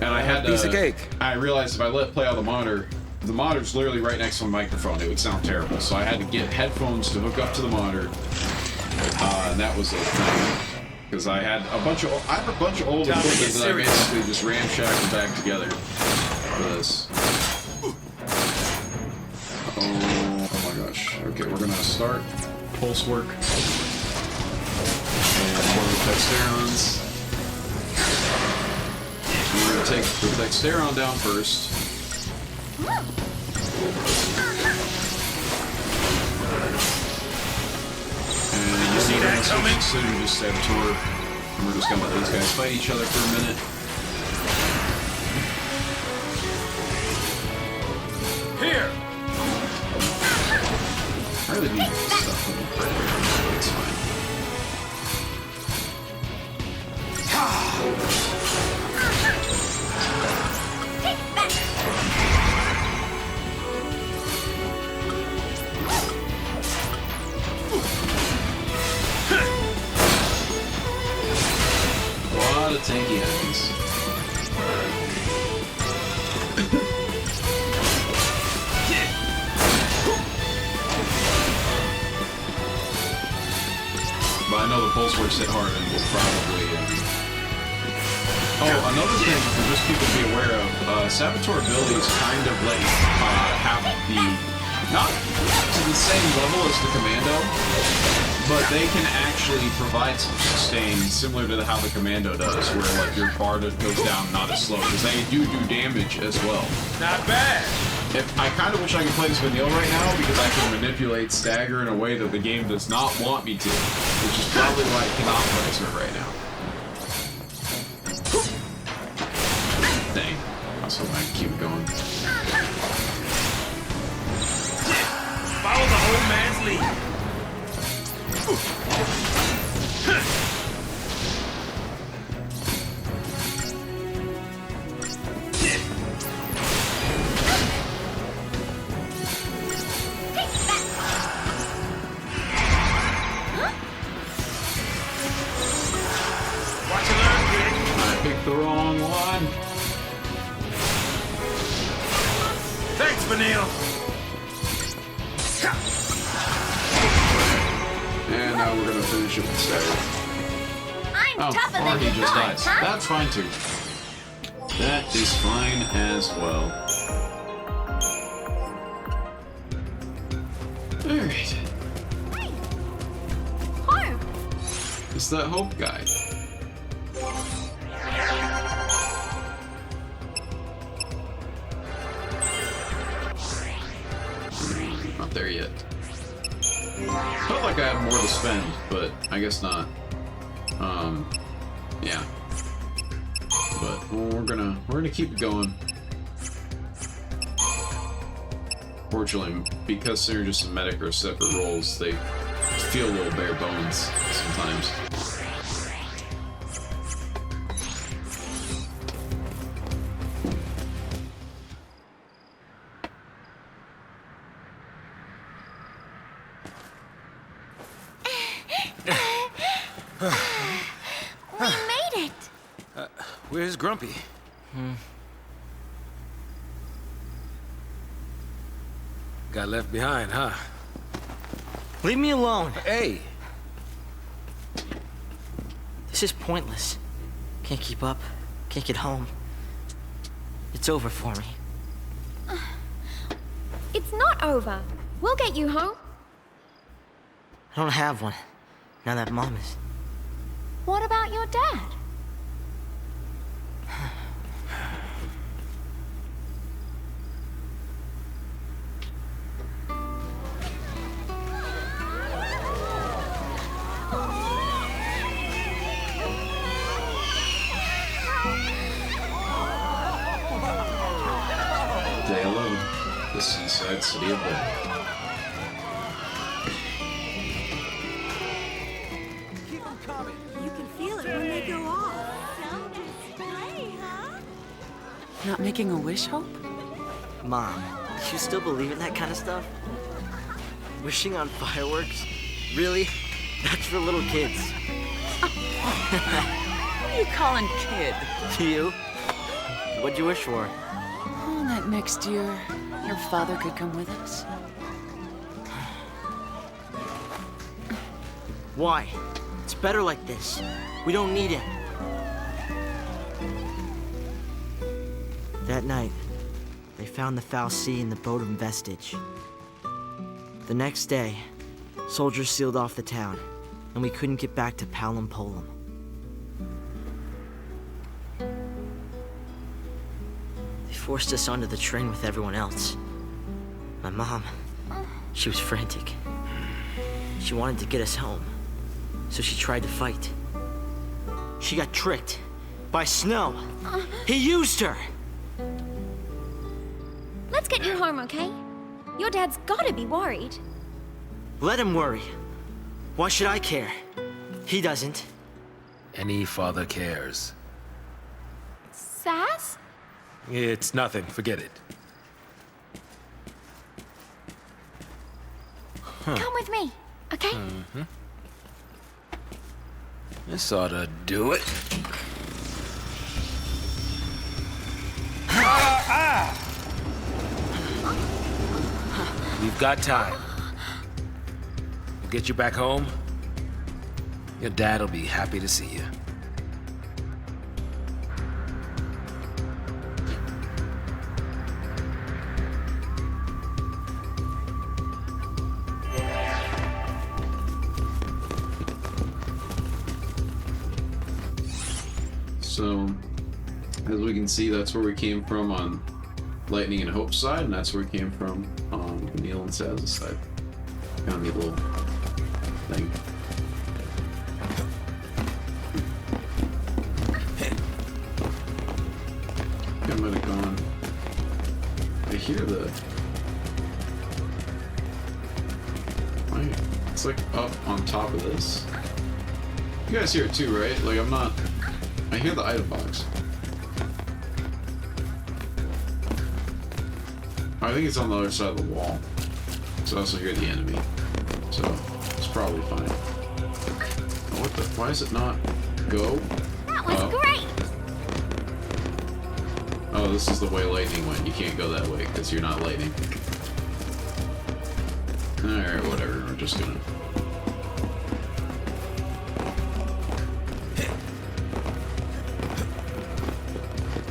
And I had to. Piece of cake. I realized if I let it play on the monitor's literally right next to my microphone. It would sound terrible. So I had to get headphones to hook up to the monitor. And that was a thing. Because I have a bunch of old equipment that I basically just ramshacked back together for this. Oh my gosh. Okay, we're gonna start pulse work. And more Dexterons. We're gonna take the Dexteron down first. And you see that coming? Just Saboteur. And we're just gonna let these guys fight each other for a minute. Here! I really need stuff from the Predator, but it's fine. A lot of tanky enemies. But I know the pulse works hit hard and will probably... Oh, another thing for just people to be aware of, Saboteur abilities kind of let you have the... Not to the same level as the Commando, but they can actually provide some sustain similar to how the Commando does, where like your bar goes down not as slow, because they do damage as well. Not bad! I kind of wish I could play this vanilla right now because I can manipulate stagger in a way that the game does not want me to, which is probably why I cannot play this right now. Dang. I was hoping I could keep it going. Follow the old man's lead. The wrong one. Thanks, Vanille. And now we're gonna finish it with stagger. I'm tougher than he you just thought, dies. huh? That's fine too. That is fine as well. Alright. Hey. Hope. It's that Hope guy. Not there yet. Felt like I had more to spend, but I guess not. Yeah. But we're gonna keep it going. Fortunately, because Synergist and Medic are separate roles, they feel a little bare bones sometimes. We made it! Where's Grumpy? Got left behind, huh? Leave me alone. Hey! This is pointless. Can't keep up. Can't get home. It's over for me. It's not over. We'll get you home. I don't have one. Now that Mom is... What about your dad? Day 11, the seaside city of Hope. You can feel it when they go off. Not making a wish, Hope? Mom, do you still believe in that kind of stuff? Wishing on fireworks? Really? That's for little kids. What are you calling kid? You? What'd you wish for? Oh, that next year, your father could come with us. Why? It's better like this. We don't need him. That night, they found the Fal'Cie in the Bodum vestige. The next day, soldiers sealed off the town, and we couldn't get back to Palom Polum. They forced us onto the train with everyone else. My mom, she was frantic. She wanted to get us home, so she tried to fight. She got tricked by Snow. He used her! Let's get you home, okay? Your dad's gotta be worried. Let him worry. Why should I care? He doesn't. Any father cares. Sass? It's nothing. Forget it. Come with me, okay? Mm-hmm. This ought to do it. We've got time. We'll get you back home. Your dad'll be happy to see you. So, as we can see, that's where we came from on Lightning and Hope's side, and that's where we came from on Neil and Saz's side. Kind of neat little thing. I might have gone. I hear the. It's like up on top of this. You guys hear it too, right? Like I'm not. I hear the item box. I think it's on the other side of the wall. So I also hear the enemy. So it's probably fine. Oh, what the? Why does it not go? That was great! Oh, this is the way lightning went. You can't go that way because you're not lightning. Alright, whatever. We're just gonna.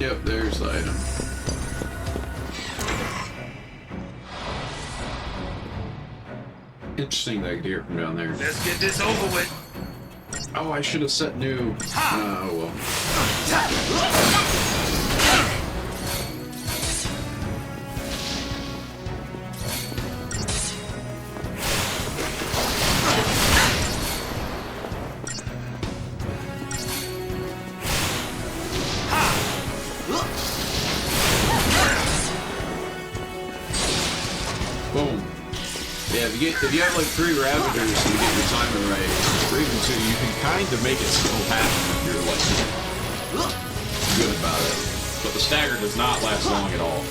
Yep, there's the item. Interesting that I could hear it from down there. Let's get this over with. Oh, I should have set new. Oh well. Boom. Yeah, if you have like 3 Ravagers and you get your timing right, or even 2, you can kind of make it still happen if you're like good about it. But the stagger does not last long at all.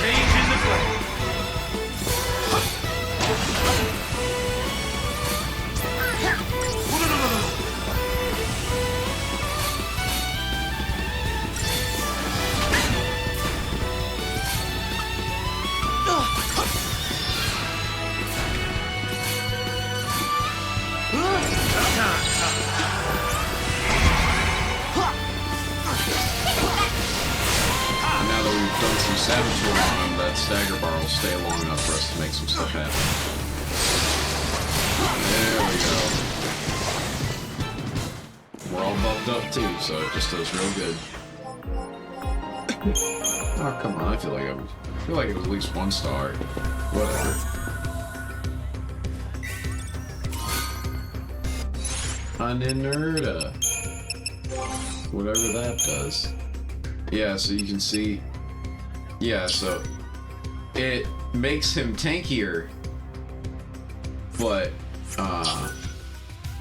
Changing the play. Now that we've done some savage on him, that stagger bar will stay long enough for us to make some stuff happen. There we go. We're all buffed up too, so it just does real good. Oh come on! I feel like it was at least 1 star. Whatever. Uninnerta. Whatever that does. Yeah, so you can see. Yeah, so it makes him tankier, but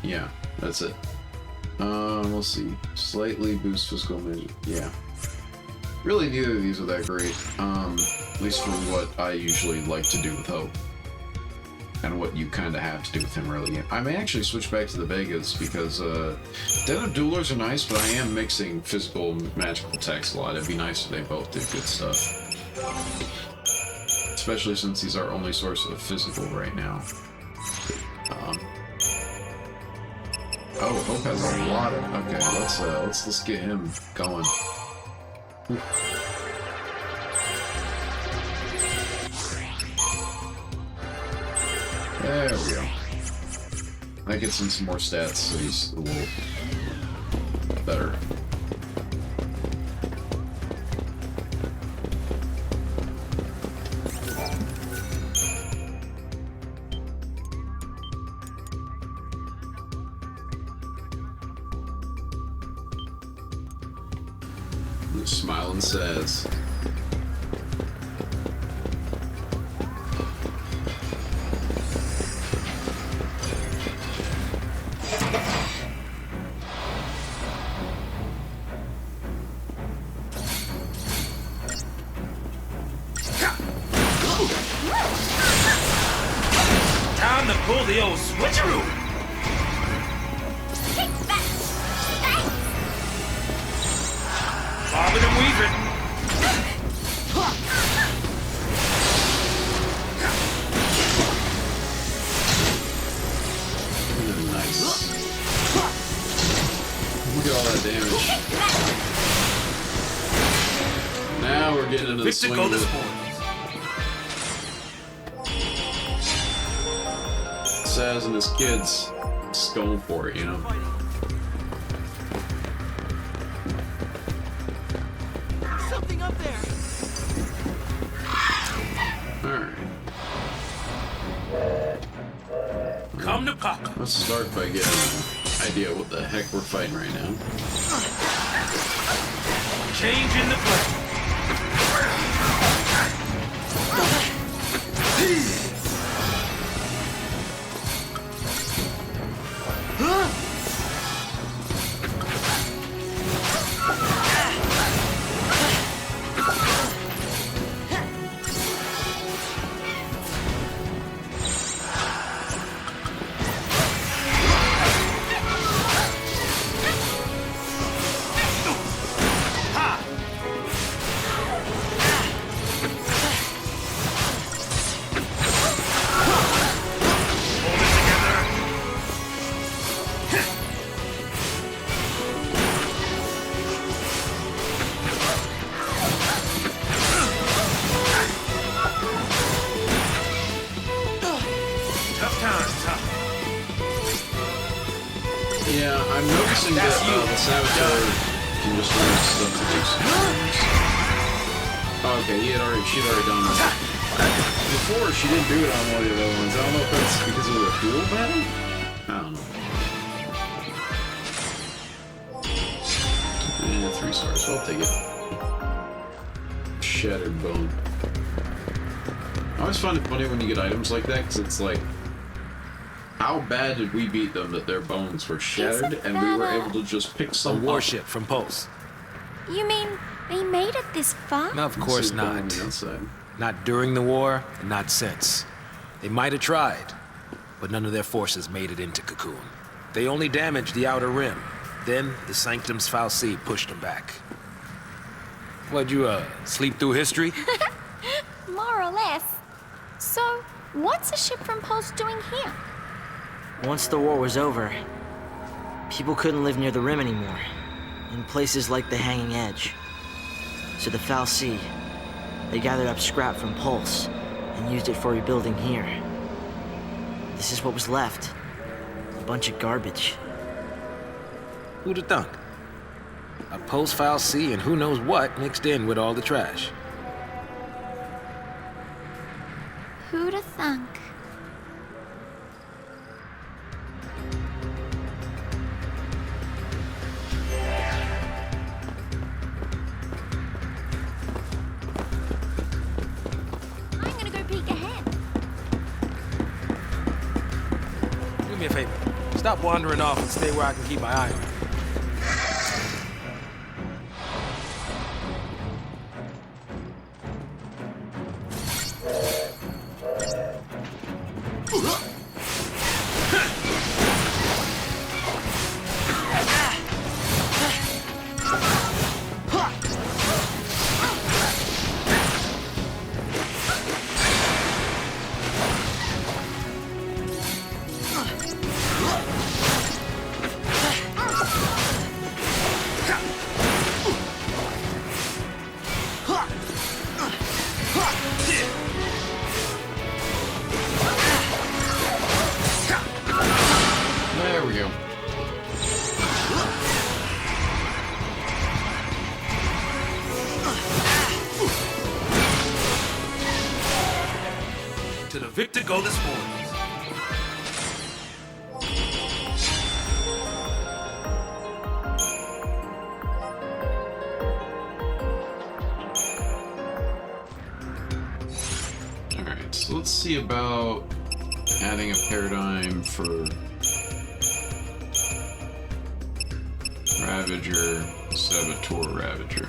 yeah, that's it. We'll see. Slightly boost physical magic. Yeah. Really, neither of these are that great. At least for what I usually like to do with Hope. and what you kind of have to do with him early game. I may actually switch back to the Vegas because Den of Duelers are nice, but I am mixing physical and magical attacks a lot. It'd be nice if they both did good stuff. Especially since he's our only source of physical right now. Oh, Hope has a lot of... Okay, let's get him going. There we go. That gets him some more stats, so he's a little better. Smiling says. Time to pull the old switcheroo! Bobbing and weaving. Nice. Look at all that damage. Now we're getting into the swing of it. Saz and his kids just going for it, you know? Something up there. Alright. Come to Pop. Let's start by getting an idea what the heck we're fighting right now. Change in the play. Yeah, I'm noticing that the Saboteur can just run stuff to do something. Okay, she'd already done that. Before, she didn't do it on one of the other ones. I don't know if that's because of the duel battle? I don't know. Yeah, 3 stars, so I'll take it. Shattered bone. I always find it funny when you get items like that, because it's like, how bad did we beat them that their bones were shattered and we were able to just pick some A warship from Pulse. You mean they made it this far? No, of course not. Not during the war, and not since. They might have tried, but none of their forces made it into Cocoon. They only damaged the outer rim. Then the Sanctum's FFXIII pushed them back. What'd you, sleep through history? More or less. So, what's a ship from Pulse doing here? Once the war was over, people couldn't live near the rim anymore, in places like the Hanging Edge. So the FFXIII, they gathered up scrap from Pulse and used it for rebuilding here. This is what was left. A bunch of garbage. Who'd have thunk? A Pulse FFXIII and who knows what mixed in with all the trash. Who'd have thunk? I'm gonna go peek ahead. Do me a favor. Stop wandering off and stay where I can keep my eye on you. victor go the spoils. Alright, so let's see about adding a paradigm for Ravager instead of a Tour Ravager.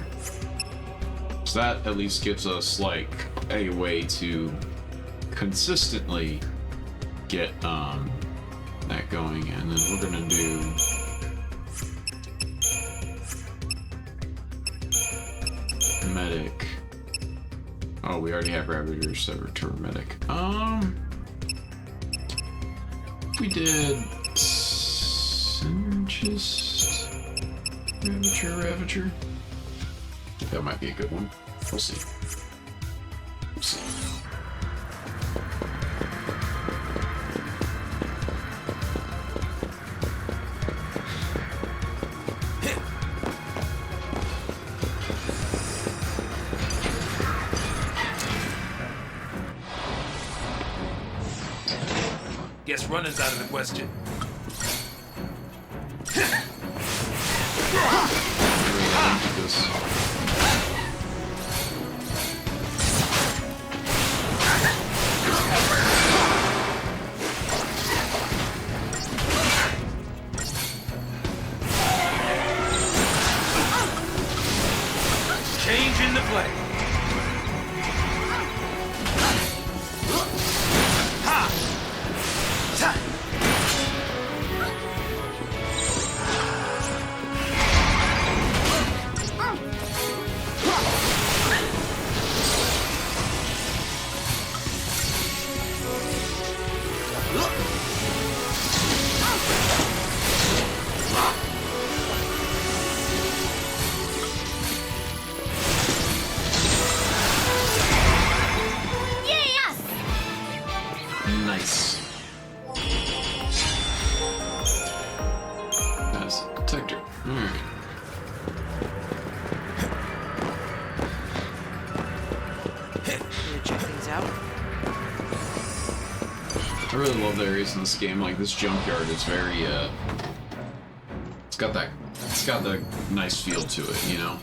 So that at least gives us like a way to consistently get that going, and then we're gonna do medic. Oh, we already have Ravager, so we're Tour medic. We did Synergist Ravager. That might be a good one. We'll see. We'll see. Guess running's out of the question. Changing the play. Nice. That's a detector. Alright. Check things out. I really love the areas in this game. Like this junkyard is very it's got that nice feel to it, you know?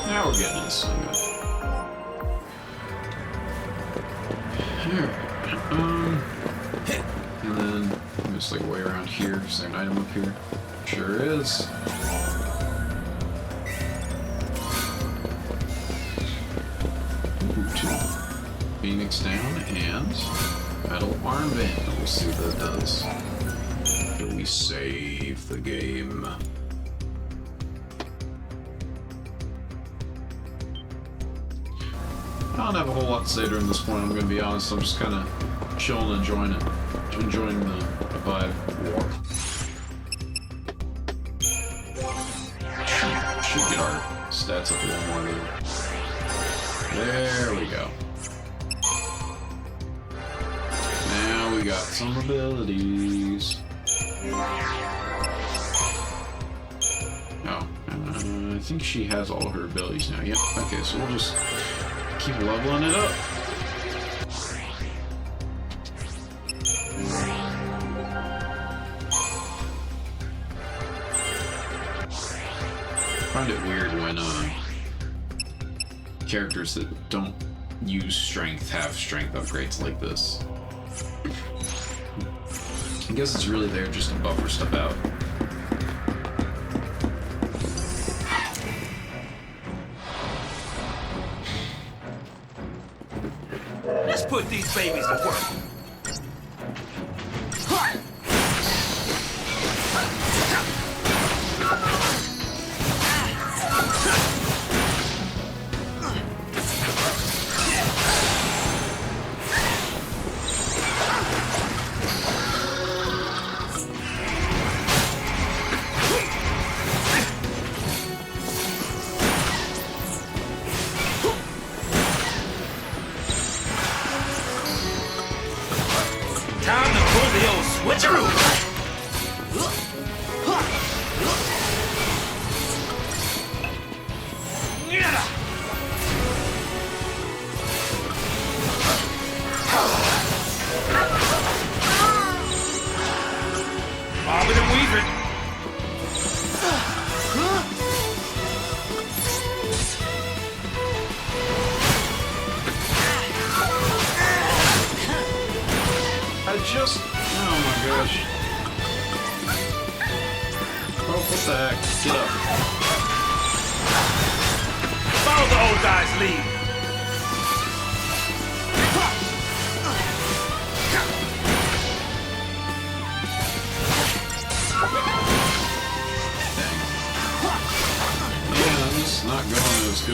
Now we're getting this thing up. And then just like way around here. Is there an item up here? Sure is. Ooh, 2. Phoenix down and metal armband. We'll see what that does. Do we save the game? I don't have a whole lot to say during this point, I'm going to be honest. I'm just kind of chilling and enjoying it. Enjoying the vibe walk. Should get our stats up a little more later. There we go. Now we got some abilities. Oh, I think she has all her abilities now. Yep, okay, so we'll just keep leveling it up. I find it weird when characters that don't use strength have strength upgrades like this. I guess it's really there just to buffer stuff out. Let's put these babies to work.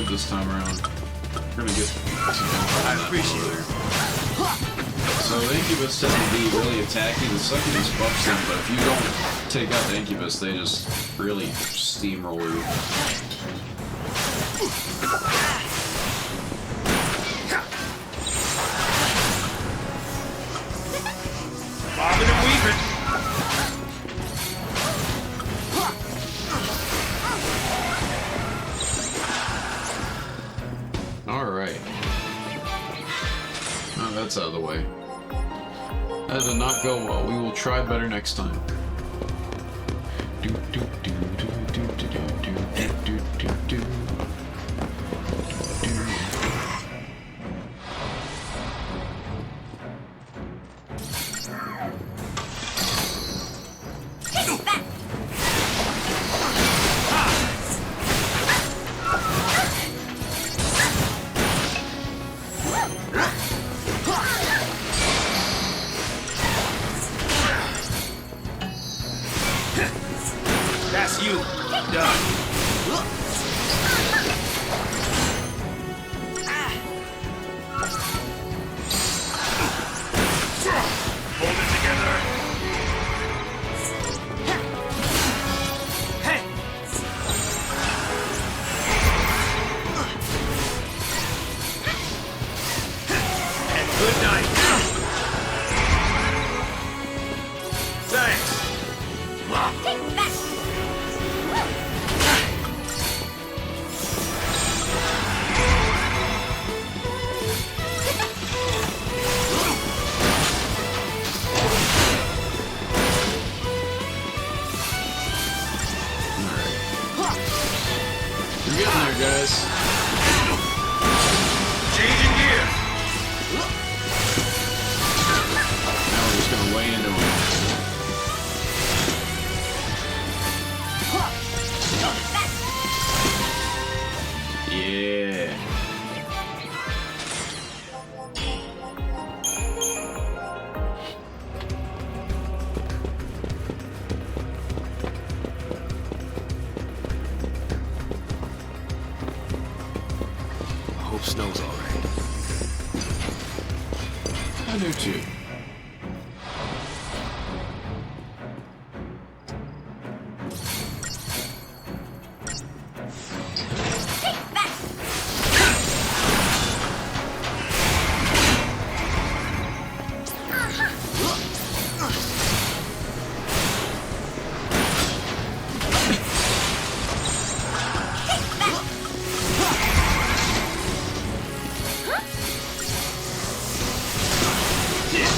This time around. We're gonna get I appreciate it. So the Incubus tend to be really attacky. The Succubus buffs them, but if you don't take out the Incubus, they just really steamroll you. Bobbing and weaving. Alright. Oh, that's out of the way. That did not go well. We will try better next time. Do do do do do do do do do do do. That's you. Done. Hold it together. Hey. And good night. Thanks. Take that! We're getting there, guys. Changing gears. Now we're just gonna weigh into him. Yeah. I hope Snow's all right. I do too. Yeah.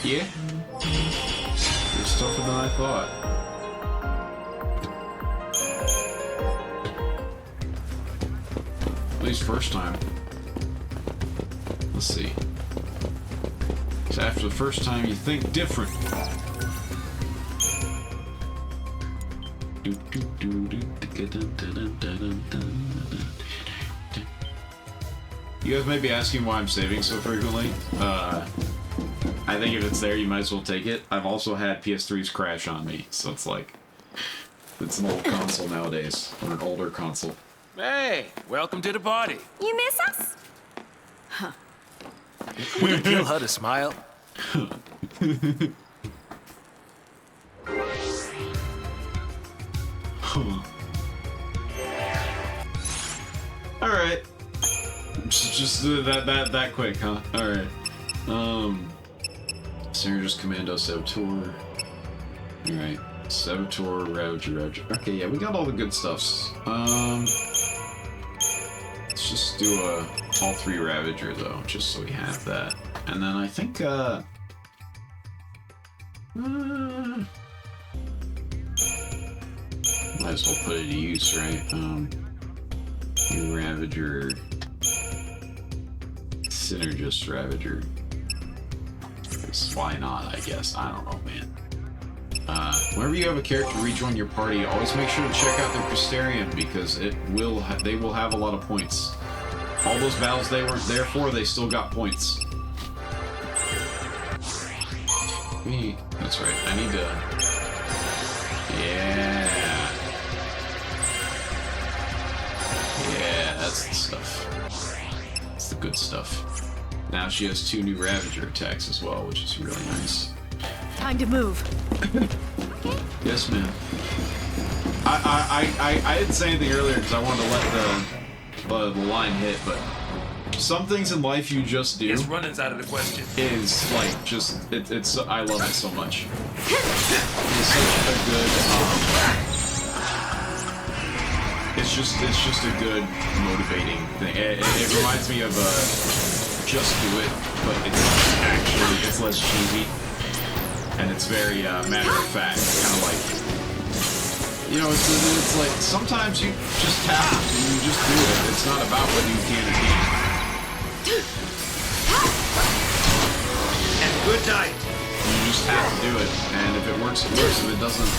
Yeah. It's tougher than I thought. At least first time. Let's see. So after the first time, you think different. You guys may be asking why I'm saving so frequently. I think if it's there, you might as well take it. I've also had PS3s crash on me, so it's like... It's an old console nowadays, or an older console. Hey, welcome to the party. You miss us? Huh. Would it kill her to smile? Alright. Just that quick, huh? Alright. Synergist Commando Saboteur. Alright. Saboteur, Ravager. Okay, yeah, we got all the good stuffs. Let's just do all 3 Ravager though, just so we have that. And then I think might as well put it to use, right? New Ravager, Synergist Ravager. Why not, I guess. I don't know, man. Whenever you have a character rejoin your party, always make sure to check out their Crystarium, because they will have a lot of points. All those battles they weren't there for, they still got points. That's right, I need to... Yeah, that's the stuff. That's the good stuff. Now she has 2 new Ravager attacks as well, which is really nice. Time to move. Yes, ma'am. I didn't say anything earlier because I wanted to let the line hit, but some things in life you just do. Yes, running's out of the question. Is like just it's I love it so much. It's such a good. It's just a good motivating thing. It reminds me of Just Do It, but it's less cheesy. And it's very matter of fact, kind of like, you know, it's like sometimes you just have to, you just do it. It's not about whether you can or can't. And good night. You just have to do it, and if it works, it works. If it doesn't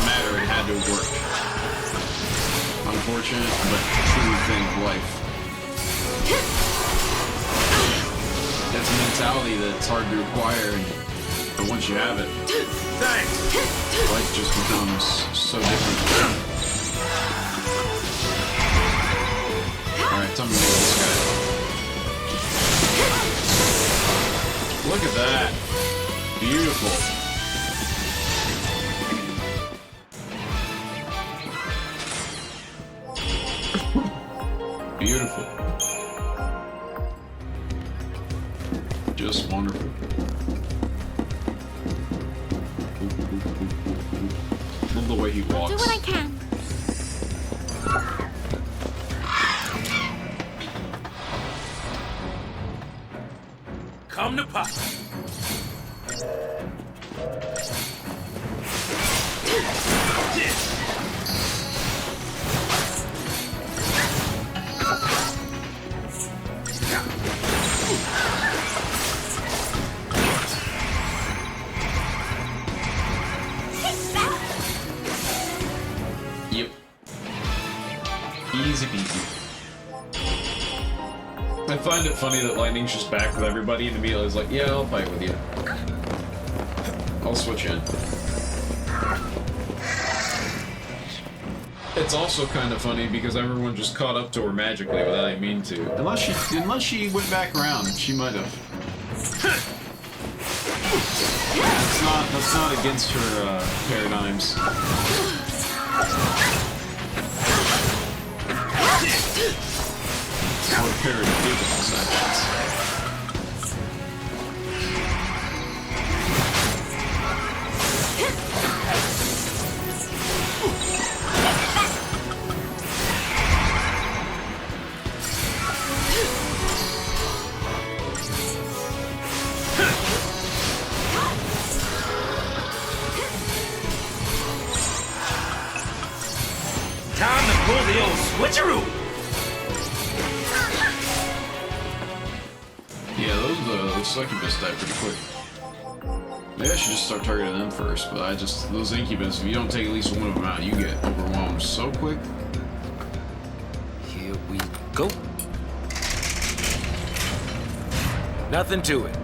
matter. It had to work. Unfortunate, but true thing of life. It's a mentality that's hard to acquire. But once you have it, life just becomes so different. Alright, time to nail this guy. Look at that. Beautiful. Beautiful. Just wonderful. Love the way he walks. Do what I can. Come to pop. Yep. Easy peasy. I find it funny that Lightning's just back with everybody and immediately is like, yeah, I'll fight with you. I'll switch in. It's also kind of funny because everyone just caught up to her magically without even meaning to. Unless she went back around, she might have. That's not against her paradigms. Or paradigms, actions. Time to pull the old switcheroo! Yeah, those succubus die pretty quick. Maybe I should just start targeting them first, but those incubus, if you don't take at least one of them out, you get overwhelmed so quick. Here we go. Nothing to it.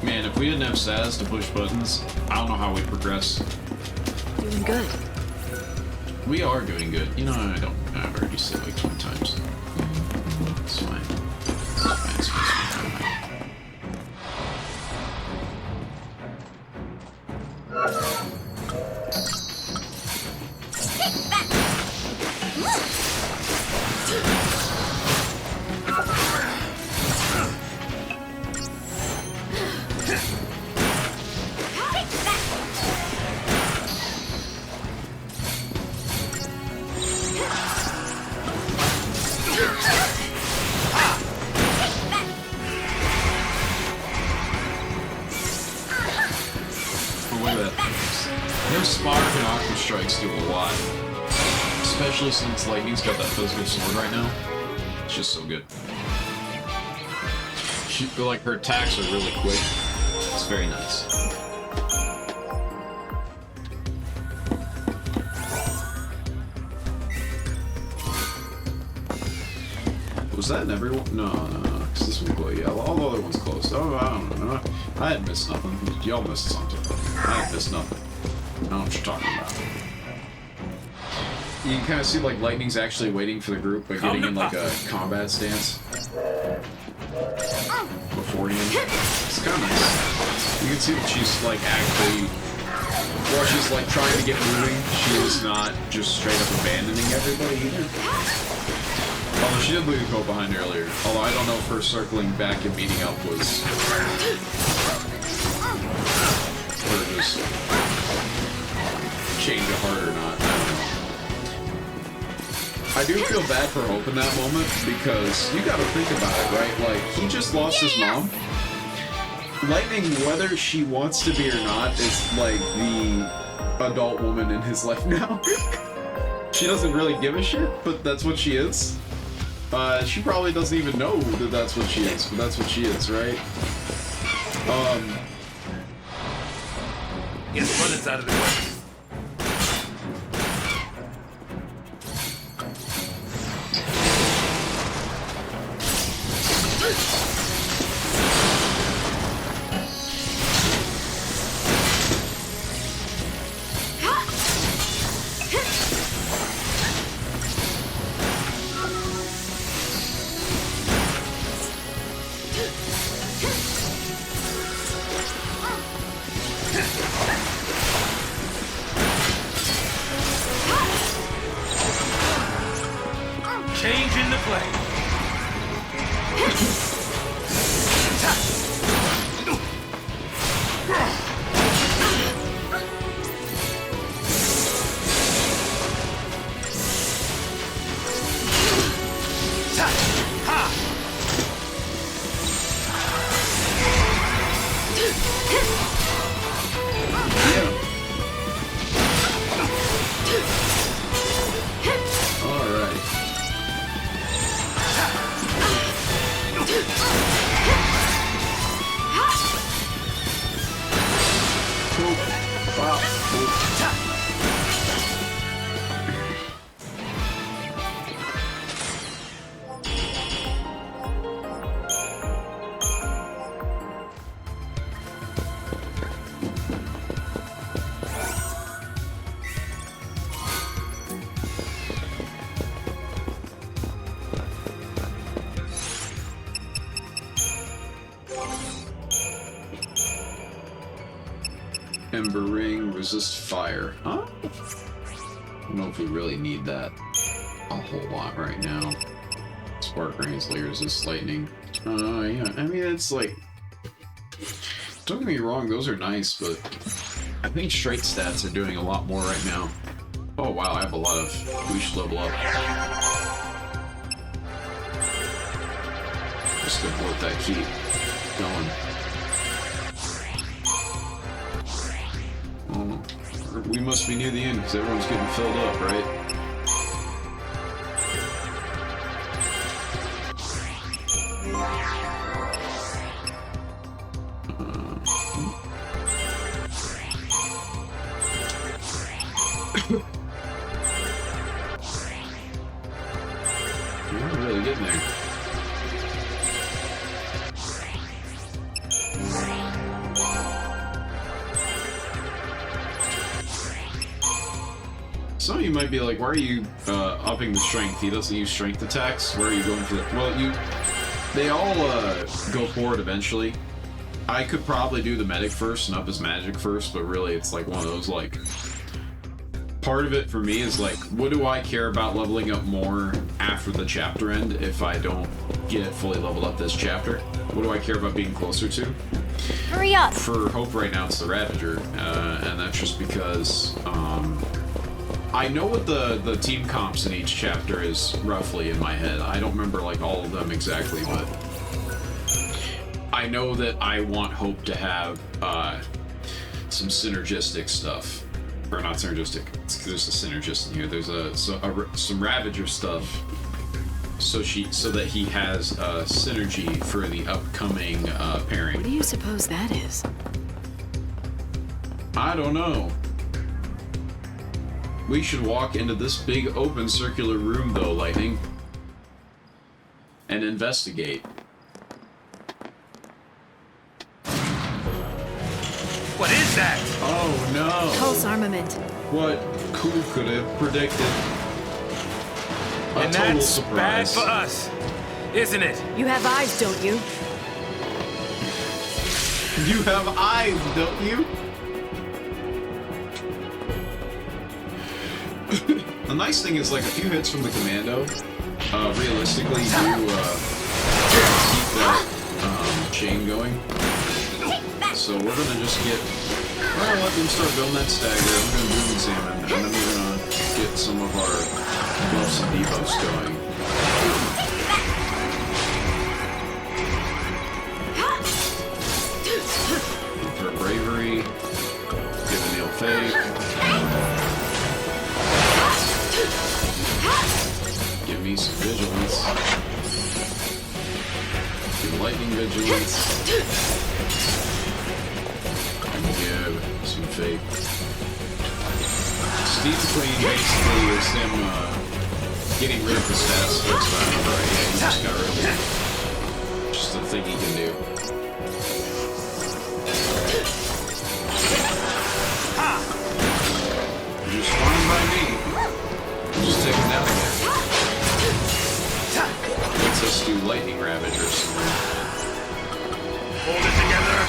Man, if we didn't have status to push buttons, I don't know how we'd progress. Doing good. We are doing good. You know, I've already said like 20 times. It's fine. It's fine. It's fine. Spark and Aqua Strikes do a lot. Especially since Lightning's got that physical sword right now. It's just so good. She feel like her attacks are really quick. It's very nice. Was that in everyone? No. Cause this one closed. Yeah, all the other ones closed. Oh, I don't know. I hadn't missed nothing. Y'all missed something. I hadn't missed nothing. I don't know what you're talking about. You can kind of see like Lightning's actually waiting for the group by getting in like a combat stance beforehand. It's kind of nice. You can see that she's like actually, while she's like trying to get moving, she is not just straight up abandoning everybody either. Although she did leave a coat behind earlier. Although I don't know if her circling back and meeting up was or just change of heart or not. I don't know. I do feel bad for Hope in that moment because you gotta think about it, right? Like, he just lost his mom. Lightning, whether she wants to be or not, is like the adult woman in his life now. She doesn't really give a shit, but that's what she is. She probably doesn't even know that that's what she is, but that's what she is, right? Get the bullets out of the way. Changing the play. Ember Ring, resist fire. Huh? I don't know if we really need that a whole lot right now. Spark Rings, resist lightning. Yeah, I mean, it's like... Don't get me wrong, those are nice, but I think straight stats are doing a lot more right now. Oh wow, I have a lot of... We should level up. Just gonna let that keep going. we must be near the end because everyone's getting filled up, right? You're really getting there. Some of you might be like, why are you upping the strength? He doesn't use strength attacks. Where are you going for that? Well, they all go forward eventually. I could probably do the medic first and up his magic first, but really it's like one of those, like, part of it for me is like, what do I care about leveling up more after the chapter end if I don't get it fully leveled up this chapter? What do I care about being closer to? Hurry up! For Hope right now it's the Ravager, and that's just because I know what the team comps in each chapter is roughly in my head. I don't remember like all of them exactly, but I know that I want Hope to have some synergistic stuff. Or not synergistic, there's a synergist in here. There's some Ravager stuff so that he has synergy for the upcoming pairing. What do you suppose that is? I don't know. We should walk into this big open circular room though, Lightning, and investigate. What is that? Oh no! Pulse armament. What Cool could have predicted. And total that's surprise. bad for us, isn't it? You have eyes, don't you? You have eyes, don't you? The nice thing is, like, a few hits from the commando, realistically, do keep that chain going. So we're gonna just let them start building that stagger. I'm gonna move examine, and then we're gonna get some of our buffs and debuffs going. For bravery, give a Neil Fate. Give me some vigilance. Give lightning vigilance. Give some fate. Steam Queen basically is him getting rid of the stats first time, right? Yeah, he just got rid of it. Just a thing he can do. You're just fine by me. Just take him down again. Let's us do lightning ravagers. Hold it together.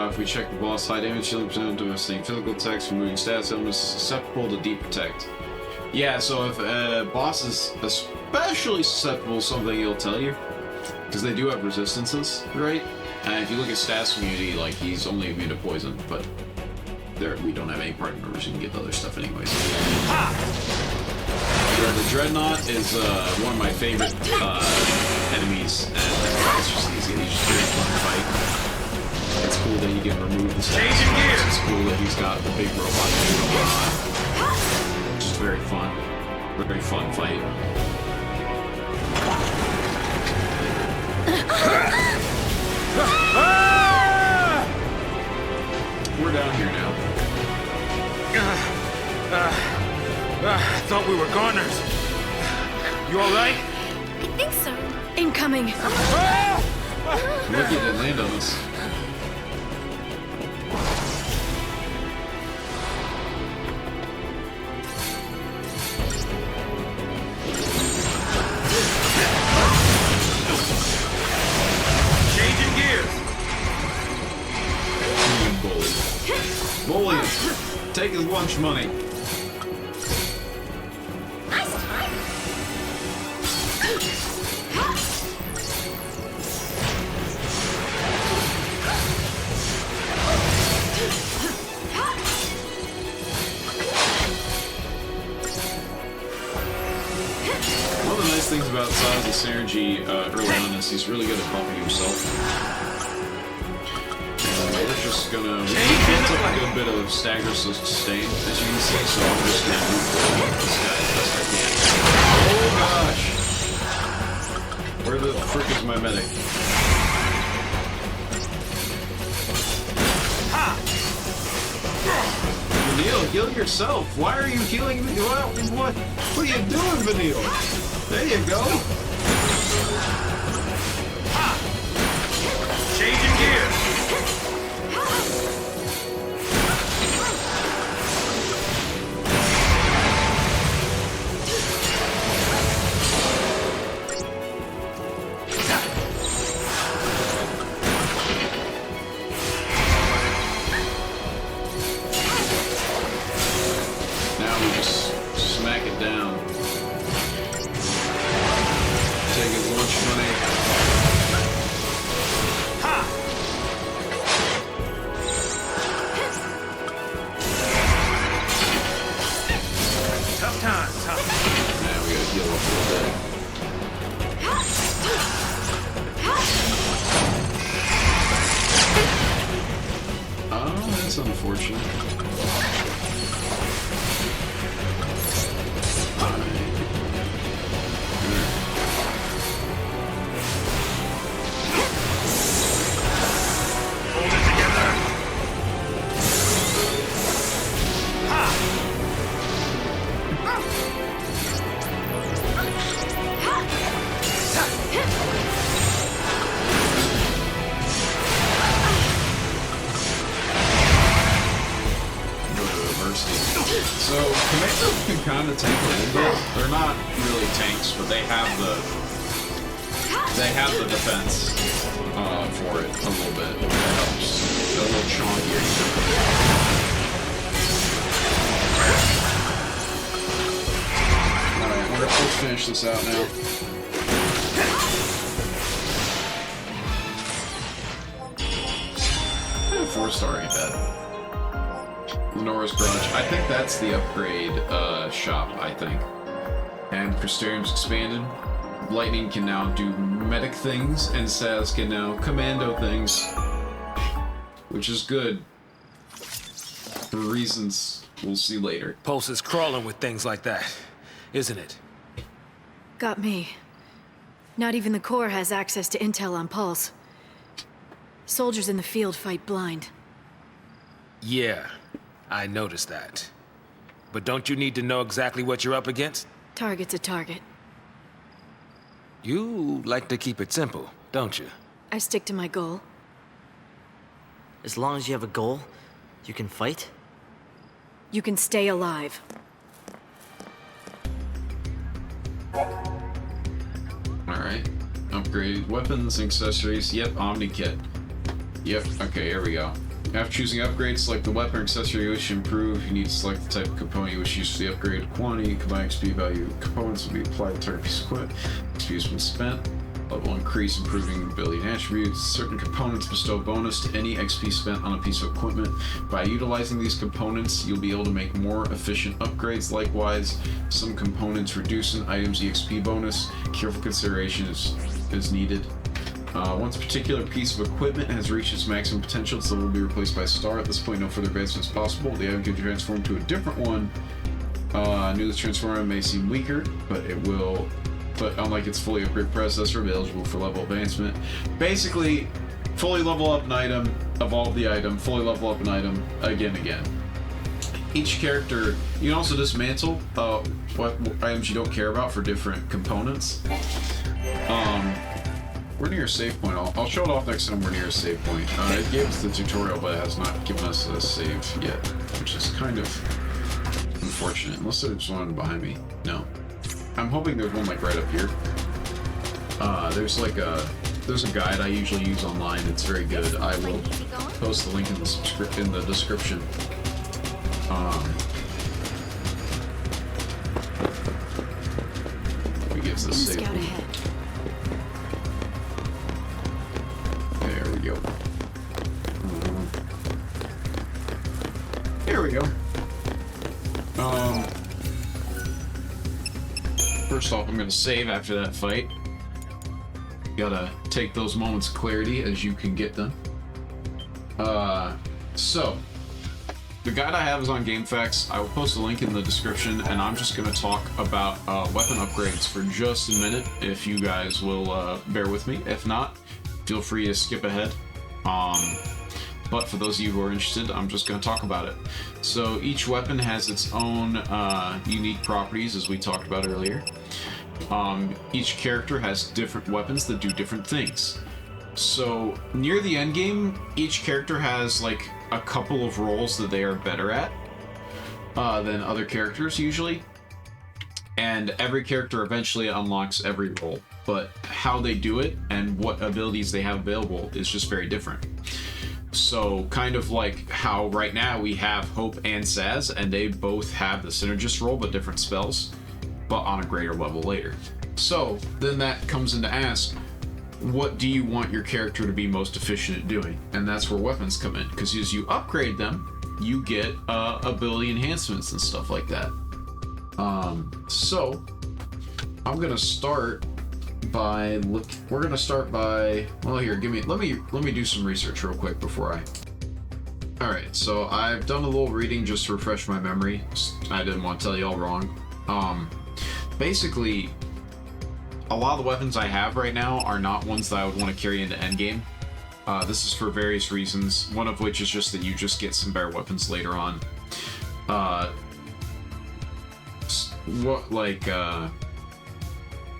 If we check the boss, high damage, shield percent, devastating physical attacks, removing stats, enemies susceptible to deep protect. Yeah, so if a boss is especially susceptible to something, he'll tell you. Because they do have resistances, right? And if you look at stats community, like, he's only immune to poison, but we don't have any party members who can get the other stuff anyways. Yeah, the Dreadnought is one of my favorite enemies, and it's just easy. He's just very fun to fight. It's cool that he can remove the stats. It's cool that he's got the big robot going on. Just very fun. Very fun fight. We're down here now. I thought we were goners. You alright? I think so. Incoming. Lucky it didn't land on us. Changing gears. Bully him. Take his lunch money. One of the nice things about Saz's synergy early on is he's really good at buffing himself. gonna build up a good bit of stagger sustain, as you can see, so I'm just gonna move forward this guy as best I can. Oh gosh! Where the frick is my medic? Vanille, heal yourself. Why are you healing me? What are you doing, Vanille? There you go. Changing gears. Now we just smack it down. Take his lunch money. Tough times, huh? Now we gotta heal up a little bit. Oh, that's unfortunate. Hold it together. So, Commandos can kind of tank a little bit. They're not really tanks, but they have the defense for it a little bit. That helps. They're a little chunkier. Alright, let's finish this out now. 4-star ain't bad. Lenora's Garage. I think that's the upgrade shop, I think. And Crystarium's expanded. Lightning can now do medic things, and Saz can now commando things. Which is good. For reasons we'll see later. Pulse is crawling with things like that, isn't it? Got me. Not even the Corps has access to intel on Pulse. Soldiers in the field fight blind. Yeah, I noticed that. But don't you need to know exactly what you're up against? Target's a target. You like to keep it simple, don't you? I stick to my goal. As long as you have a goal, you can fight? You can stay alive. Alright. Upgrade weapons, accessories. Yep, Omni Kit. Yep, okay, here we go. After choosing upgrades, select the weapon or accessory you wish to improve. You need to select the type of component you wish to use for the upgrade quantity. Combined XP value components will be applied to target piece of equipment. XP has been spent. Level increase, improving ability and attributes. Certain components bestow bonus to any XP spent on a piece of equipment. By utilizing these components, you'll be able to make more efficient upgrades. Likewise, some components reduce an item's EXP bonus. Careful consideration is needed. Once a particular piece of equipment has reached its maximum potential, its level will be replaced by a star. At this point, no further advancement is possible. The item can transform to a different one. Newly transformed may seem weaker, but it will. But unlike its fully upgraded predecessor, be eligible for level advancement. Basically, fully level up an item, evolve the item, fully level up an item, again. Each character, you can also dismantle what items you don't care about for different components. We're near a save point. I'll show it off next time we're near a save point. It gave us the tutorial, but it has not given us a save yet, which is kind of unfortunate. Unless there's one behind me. No. I'm hoping there's one like right up here. There's a guide I usually use online. It's very good. I will post the link in the description. It gives the save. Scout ahead. There we go. Here we go. First off, I'm gonna save after that fight. Gotta take those moments of clarity as you can get them. So, the guide I have is on GameFaqs. I will post a link in the description, and I'm just going to talk about weapon upgrades for just a minute, if you guys will bear with me. If not, feel free to skip ahead. But for those of you who are interested, I'm just going to talk about it. So each weapon has its own unique properties, as we talked about earlier. Each character has different weapons that do different things. So near the end game, each character has like a couple of roles that they are better at than other characters usually. And every character eventually unlocks every role, but how they do it and what abilities they have available is just very different. So kind of like how right now we have Hope and Saz, and they both have the synergist role but different spells, but on a greater level later. So then that comes into ask, what do you want your character to be most efficient at doing? And that's where weapons come in, because as you upgrade them, you get ability enhancements and stuff like that. So I'm gonna start by well, here, let me do some research real quick before I. All right, so I've done a little reading just to refresh my memory. I didn't want to tell you all wrong. Basically, a lot of the weapons I have right now are not ones that I would want to carry into endgame. This is for various reasons, one of which is just that you just get some better weapons later on.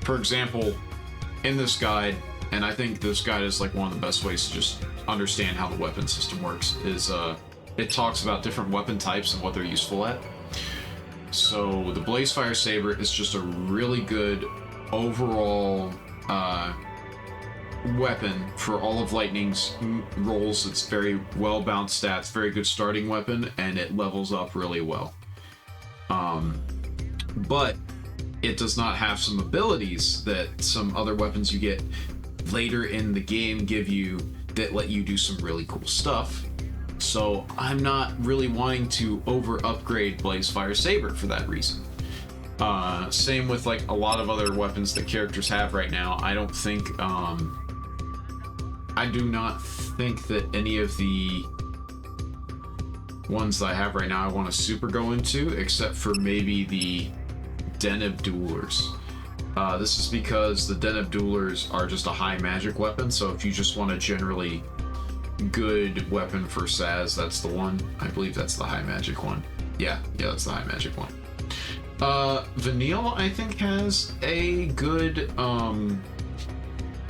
For example, in this guide, and I think this guide is like one of the best ways to just understand how the weapon system works, is it talks about different weapon types and what they're useful at. So the Blazefire Saber is just a really good overall weapon for all of Lightning's roles. It's very well balanced stats, very good starting weapon, and it levels up really well. But it does not have some abilities that some other weapons you get later in the game give you that let you do some really cool stuff. So I'm not really wanting to over upgrade Blazefire Saber for that reason. Same with like a lot of other weapons that characters have right now. I don't think, I do not think that any of the ones that I have right now I want to super go into, except for maybe the Den of Duelers. This is because the Den of Duelers are just a high magic weapon, so if you just want a generally good weapon for Saz, that's the one. I believe that's the high magic one. Yeah, that's the high magic one. Vanille, I think, has a good,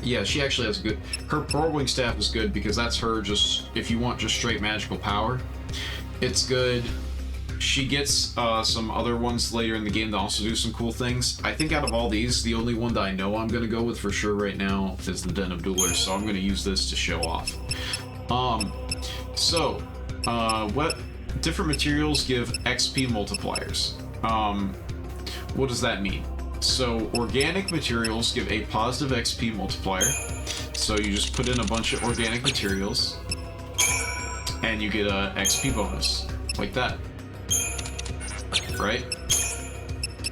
yeah, she actually has a good, her Whirlwind Staff is good because that's her just, if you want just straight magical power, it's good. She gets some other ones later in the game that also do some cool things. I think out of all these, the only one that I know I'm going to go with for sure right now is the Den of Duelers, so I'm going to use this to show off. What different materials give XP multipliers? What does that mean? So organic materials give a positive XP multiplier. So you just put in a bunch of organic materials and you get a XP bonus like that. Right?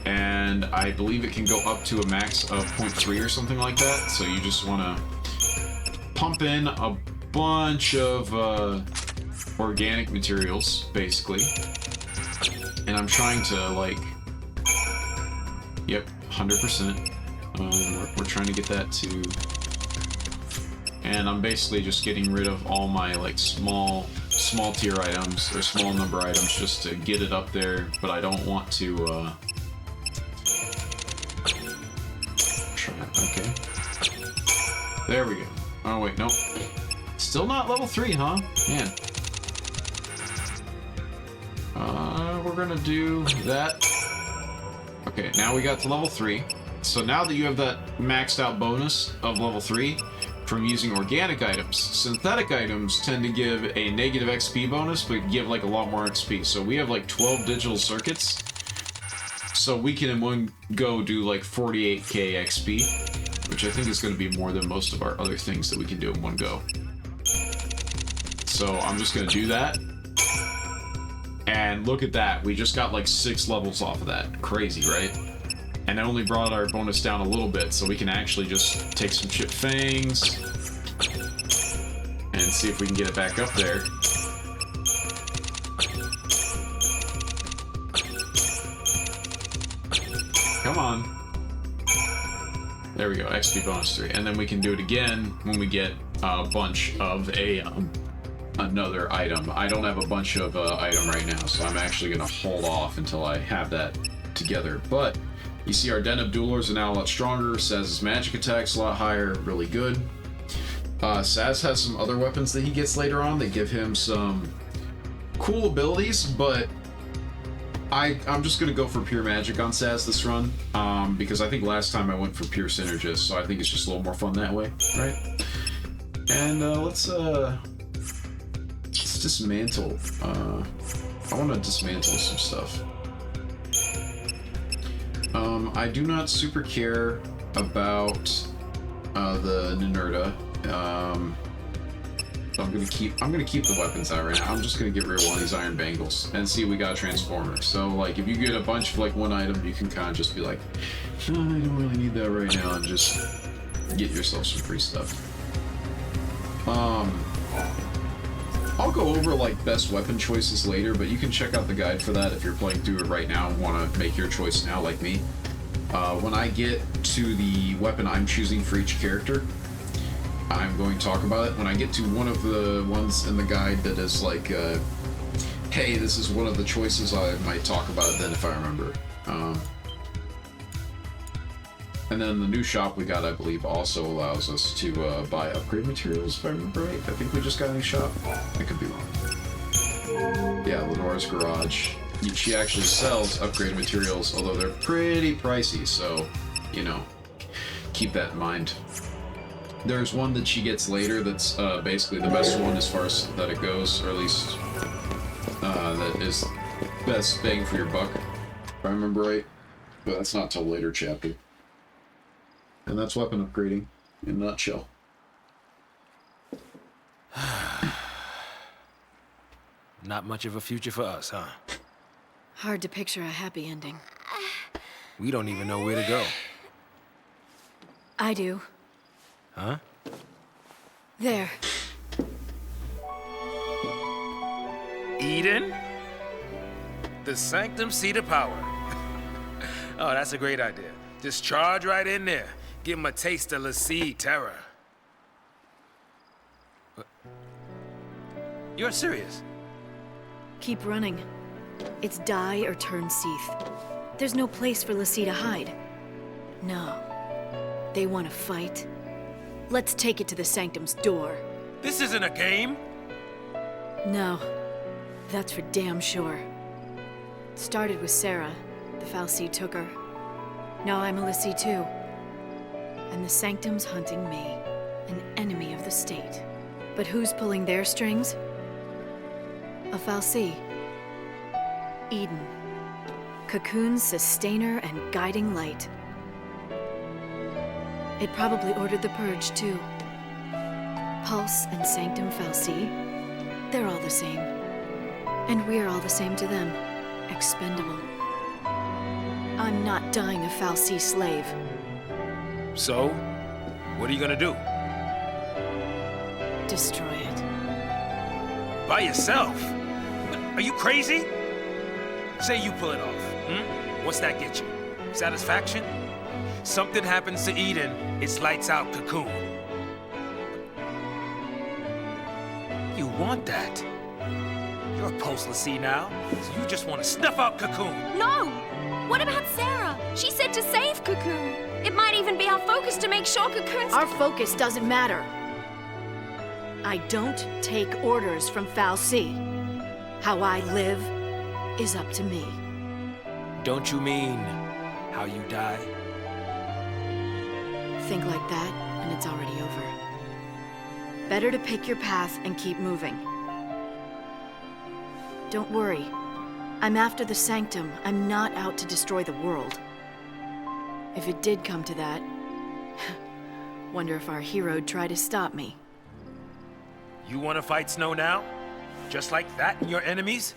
And I believe it can go up to a max of 0.3 or something like that. So you just want to pump in a bunch of organic materials, basically. And I'm trying to, like, yep, 100%. We're trying to get that to, and I'm basically just getting rid of all my, like, small tier items, or small number items, just to get it up there, but I don't want to, okay. There we go. Oh, wait, nope. Still not level 3, huh? Man. We're gonna do that. Okay, now we got to level 3. So now that you have that maxed out bonus of level 3, from using organic items. Synthetic items tend to give a negative XP bonus, but give like a lot more XP. So we have like 12 digital circuits. So we can in one go do like 48k XP, which I think is going to be more than most of our other things that we can do in one go. So I'm just going to do that. And look at that, we just got like 6 levels off of that. Crazy, right? And it only brought our bonus down a little bit, so we can actually just take some Chip Fangs and see if we can get it back up there. Come on. There we go, XP bonus 3. And then we can do it again when we get a bunch of another item. I don't have a bunch of item right now, so I'm actually going to hold off until I have that together. But you see our Den of Duelers are now a lot stronger. Saz's magic attack's a lot higher, really good. Saz has some other weapons that he gets later on that give him some cool abilities, but I'm just going to go for pure magic on Saz this run, because I think last time I went for pure synergist, so I think it's just a little more fun that way, right? And let's dismantle. I want to dismantle some stuff. I do not super care about the Ninurta. So I'm gonna keep the weapons out right now. I'm just gonna get rid of one of these iron bangles and see if we got a transformer. So like if you get a bunch of like one item, you can kind of just be like, I don't really need that right now, and just get yourself some free stuff. I'll go over like best weapon choices later, but you can check out the guide for that if you're playing through it right now and want to make your choice now like me. When I get to the weapon I'm choosing for each character, I'm going to talk about it. When I get to one of the ones in the guide that is like, hey, this is one of the choices, I might talk about it then if I remember. And then the new shop we got, I believe, also allows us to buy upgrade materials, if I remember right. I think we just got a new shop. I could be wrong. Yeah, Lenora's Garage. She actually sells upgrade materials, although they're pretty pricey, so, you know, keep that in mind. There's one that she gets later that's basically the best one as far as that it goes, or at least that is best bang for your buck, if I remember right. But that's not till later chapter. And that's weapon upgrading in a nutshell. Not much of a future for us, huh? Hard to picture a happy ending. We don't even know where to go. I do. Huh? There. Eden? The Sanctum Seat of Power. Oh, that's a great idea. Just charge right in there. Give him a taste of Lassie terror. You're serious? Keep running. It's die or turn Seath. There's no place for Lassie to hide. No. They want to fight. Let's take it to the Sanctum's door. This isn't a game! No. That's for damn sure. It started with Sarah. The Fal'Cie took her. Now I'm a Lassie too. And the Sanctum's hunting me, an enemy of the state. But who's pulling their strings? A Fal'Cie. Eden. Cocoon's sustainer and guiding light. It probably ordered the purge, too. Pulse and Sanctum Fal'Cie, they're all the same. And we're all the same to them. Expendable. I'm not dying a Fal'Cie slave. So, what are you gonna do? Destroy it. By yourself? Are you crazy? Say you pull it off, What's that get you? Satisfaction? Something happens to Eden, it's lights out Cocoon. You want that? You're a post-Lassie now, so you just want to snuff out Cocoon. No! What about Sarah? She said to save Cocoon. It might even be our focus to make sure Cocoon's... Our focus doesn't matter. I don't take orders from Fal'Cie. How I live is up to me. Don't you mean how you die? Think like that, and it's already over. Better to pick your path and keep moving. Don't worry. I'm after the Sanctum. I'm not out to destroy the world. If it did come to that, wonder if our hero'd try to stop me. You want to fight Snow now? Just like that and your enemies?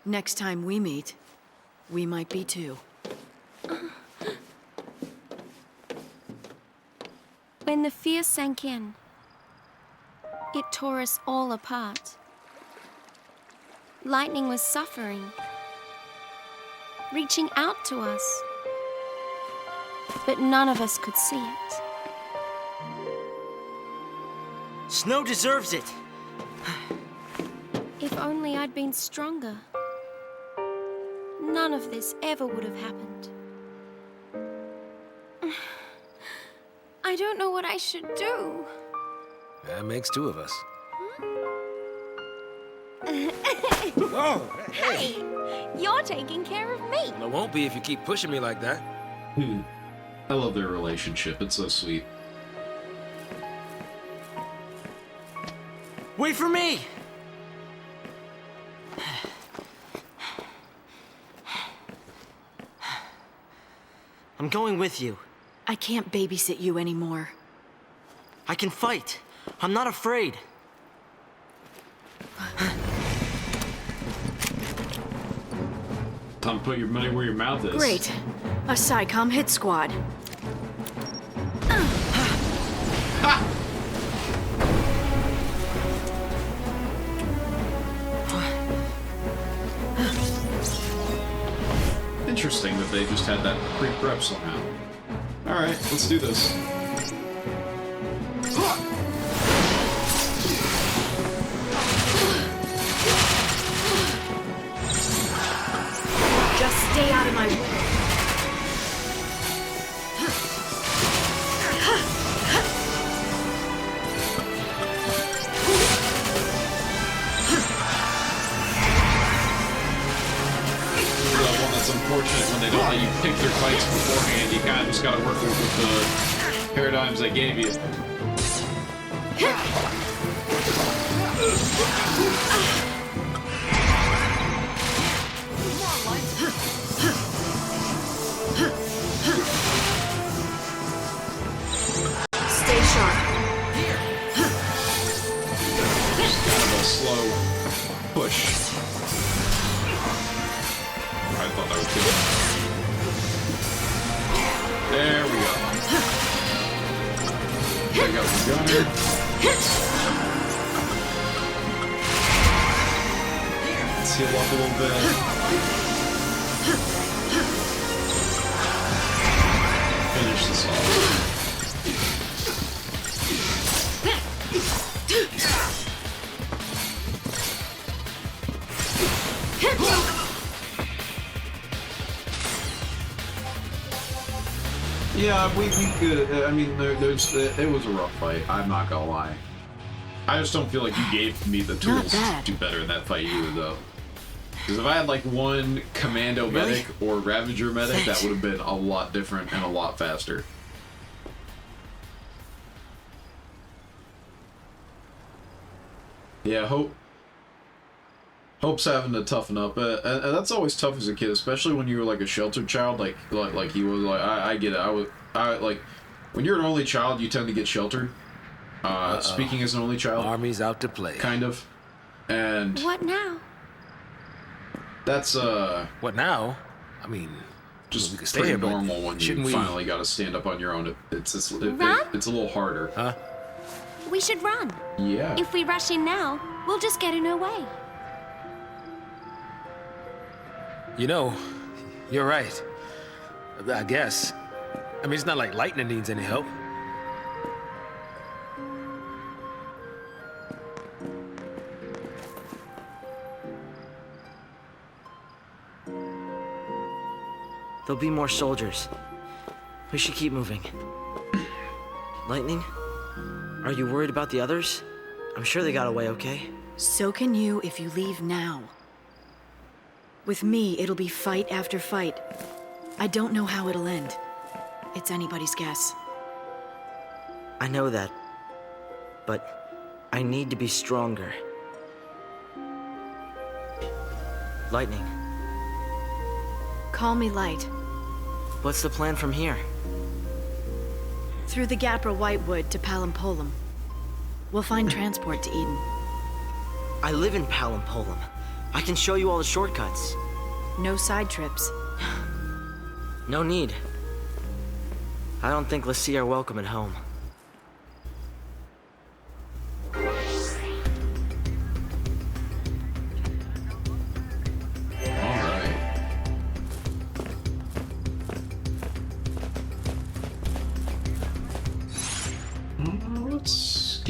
Next time we meet, we might be too. When the fear sank in, it tore us all apart. Lightning was suffering, reaching out to us, but none of us could see it. Snow deserves it. If only I'd been stronger. None of this ever would have happened. I don't know what I should do. That makes two of us. Whoa! Hey! You're taking care of me. Well, it won't be if you keep pushing me like that. I love their relationship. It's so sweet. Wait for me! I'm going with you. I can't babysit you anymore. I can fight. I'm not afraid. Time to put your money where your mouth is. Great. A SciComm hit squad. Interesting that they just had that pre-prep somehow. Alright, let's do this. Just stay out of my way. It's unfortunate when they don't let you pick their fights beforehand. You kind of just gotta work with the paradigms they gave you. Stay sharp. Kind of a slow push. I thought that was good. There we go. Take out the gunner. Let's heal up a little bit. Finish this off. Yeah, we could. I mean, it was a rough fight. I'm not gonna lie. I just don't feel like you gave me the tools to do better in that fight either, though. Because if I had like one commando medic or ravager medic, that would have been a lot different and a lot faster. Yeah, Hope's having to toughen up, and that's always tough as a kid, especially when you were like a sheltered child, like he was. Like I get it. I like when you're an only child, you tend to get sheltered. Speaking as an only child, Army's out to play, kind of, and What now? that's What now? I mean, just we could stay pretty here, but normal when you shouldn't we finally got to stand up on your own. It's a little harder. Huh? We should run. Yeah. If we rush in now, we'll just get in our way. You know, you're right. I guess. I mean, it's not like lightning needs any help. There'll be more soldiers. We should keep moving. Lightning? Are you worried about the others? I'm sure they got away okay. So can you if you leave now. With me, it'll be fight after fight. I don't know how it'll end. It's anybody's guess. I know that. But I need to be stronger. Lightning, Call me Light. what's the plan from here? Through the Gapra Whitewood to Palampolum. We'll find transport to Eden. I live in Palampolum. I can show you all the shortcuts. No side trips. No need. I don't think Lassie are welcome at home.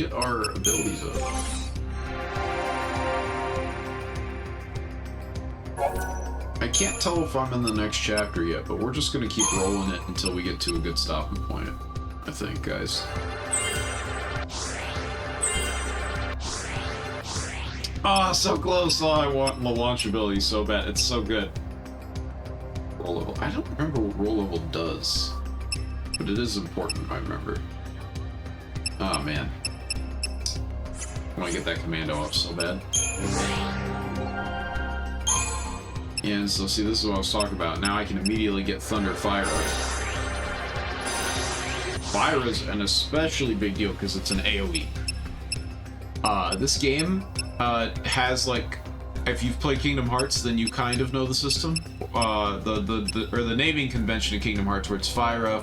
get our abilities up. I can't tell if I'm in the next chapter yet, but we're just gonna keep rolling it until we get to a good stopping point, I think, guys. Oh, so close! Oh, I want the launch ability so bad. It's so good. Roll level. I don't remember what roll level does, but it is important, I remember. Oh, man. I want to get that commando up so bad. Yeah, and so see, this is what I was talking about. Now I can immediately get Thunder Fire. Fire is an especially big deal because it's an AoE. This game has, like, if you've played Kingdom Hearts, then you kind of know the system. The naming convention in Kingdom Hearts, where it's Fyra,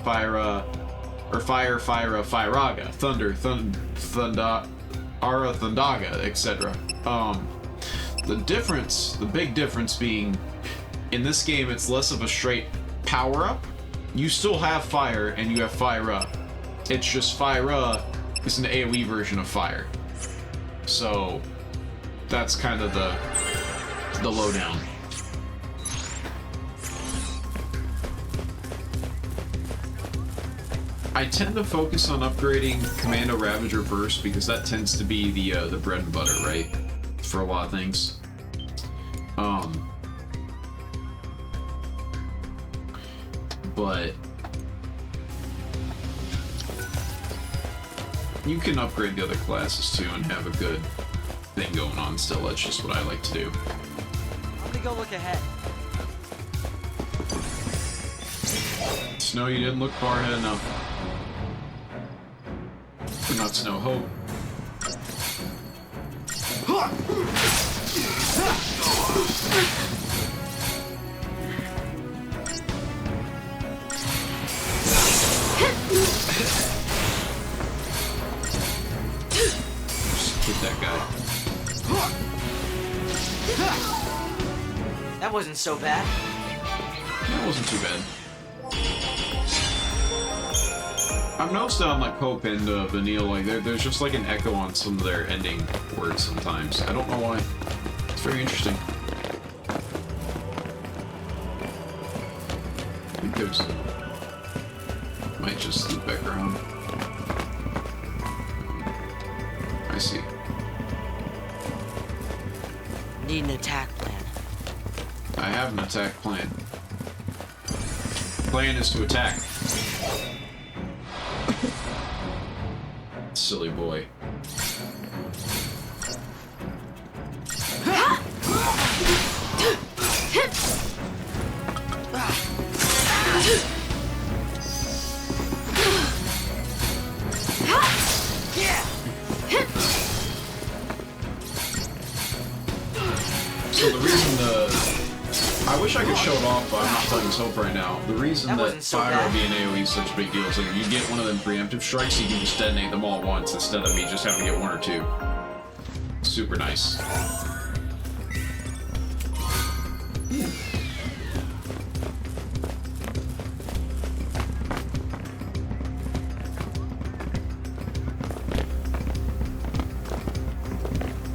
or Fire, Fyraga, Thunder, Ara, Thundaga, etc. The big difference being, in this game, it's less of a straight power-up. You still have fire, and you have Fyra. It's just Fyra is an AoE version of fire. So, that's kind of the lowdown. I tend to focus on upgrading Commando Ravager first, because that tends to be the bread and butter, right? For a lot of things. But you can upgrade the other classes too and have a good thing going on still. That's just what I like to do. I'm gonna go look ahead. Snow, you didn't look far ahead enough. Or not Snow, Hope. Just hit that guy. That wasn't so bad. That wasn't too bad. I've noticed on like Hope and Vanille, like there's just like an echo on some of their ending words sometimes. I don't know why. It's very interesting. I think there's might just loop back around. I see. Need an attack plan. I have an attack plan. Plan is to attack. Silly boy. So the reason I wish I could show it off, but I'm not playing as Hope right now. The reason that fire being AoE is such a big deal is like if you get one of them preemptive strikes, you can just detonate them all at once instead of me just having to get one or two. Super nice.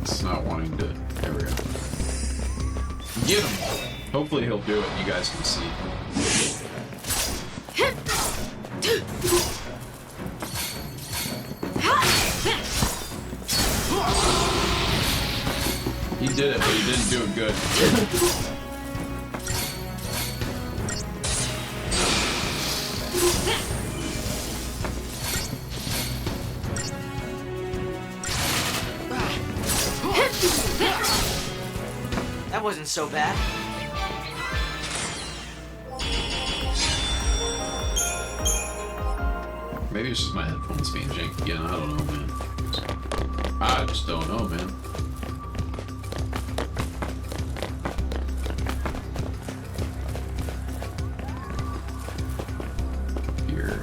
It's not wanting to. There we go. Get him! Hopefully he'll do it, you guys can see. He did it, but he didn't do it good. That wasn't so bad. Maybe it's just my headphones being janky again. I don't know, man. I just don't know, man. Here.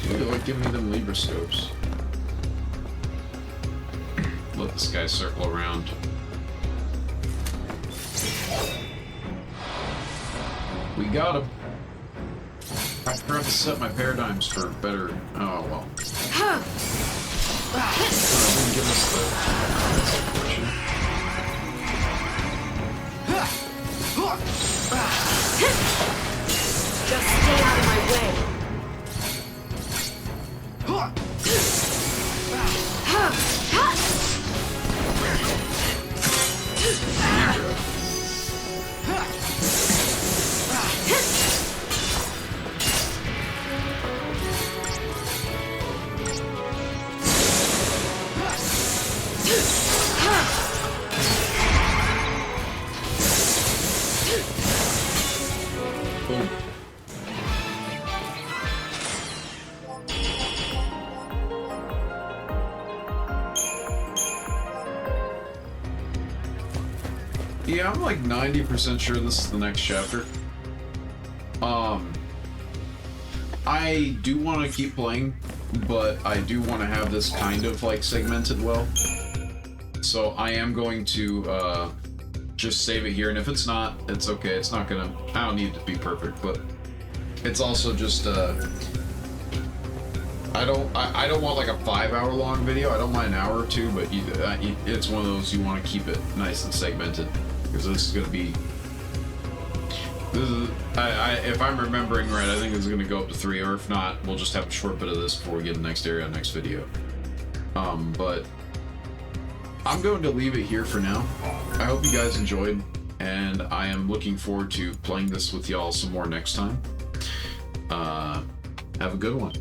Maybe like give me them Libra scopes. Let this guy circle around. We got him. I forgot to set my paradigms for better. Oh well. Didn't give us the portion. Just stay out of my way. Boom. Yeah, I'm like 90% sure this is the next chapter. I do want to keep playing, but I do want to have this kind of like segmented well. So I am going to just save it here, and if it's not, it's okay. It's not gonna, I don't need it to be perfect, but it's also just I don't want like a 5-hour long video. I don't mind an hour or two, but it's one of those you want to keep it nice and segmented, because this is gonna be, if I'm remembering right, I think it's gonna go up to 3, or if not, we'll just have a short bit of this before we get to the next area, next video. But I'm going to leave it here for now. I hope you guys enjoyed, and I am looking forward to playing this with y'all some more next time. Have a good one.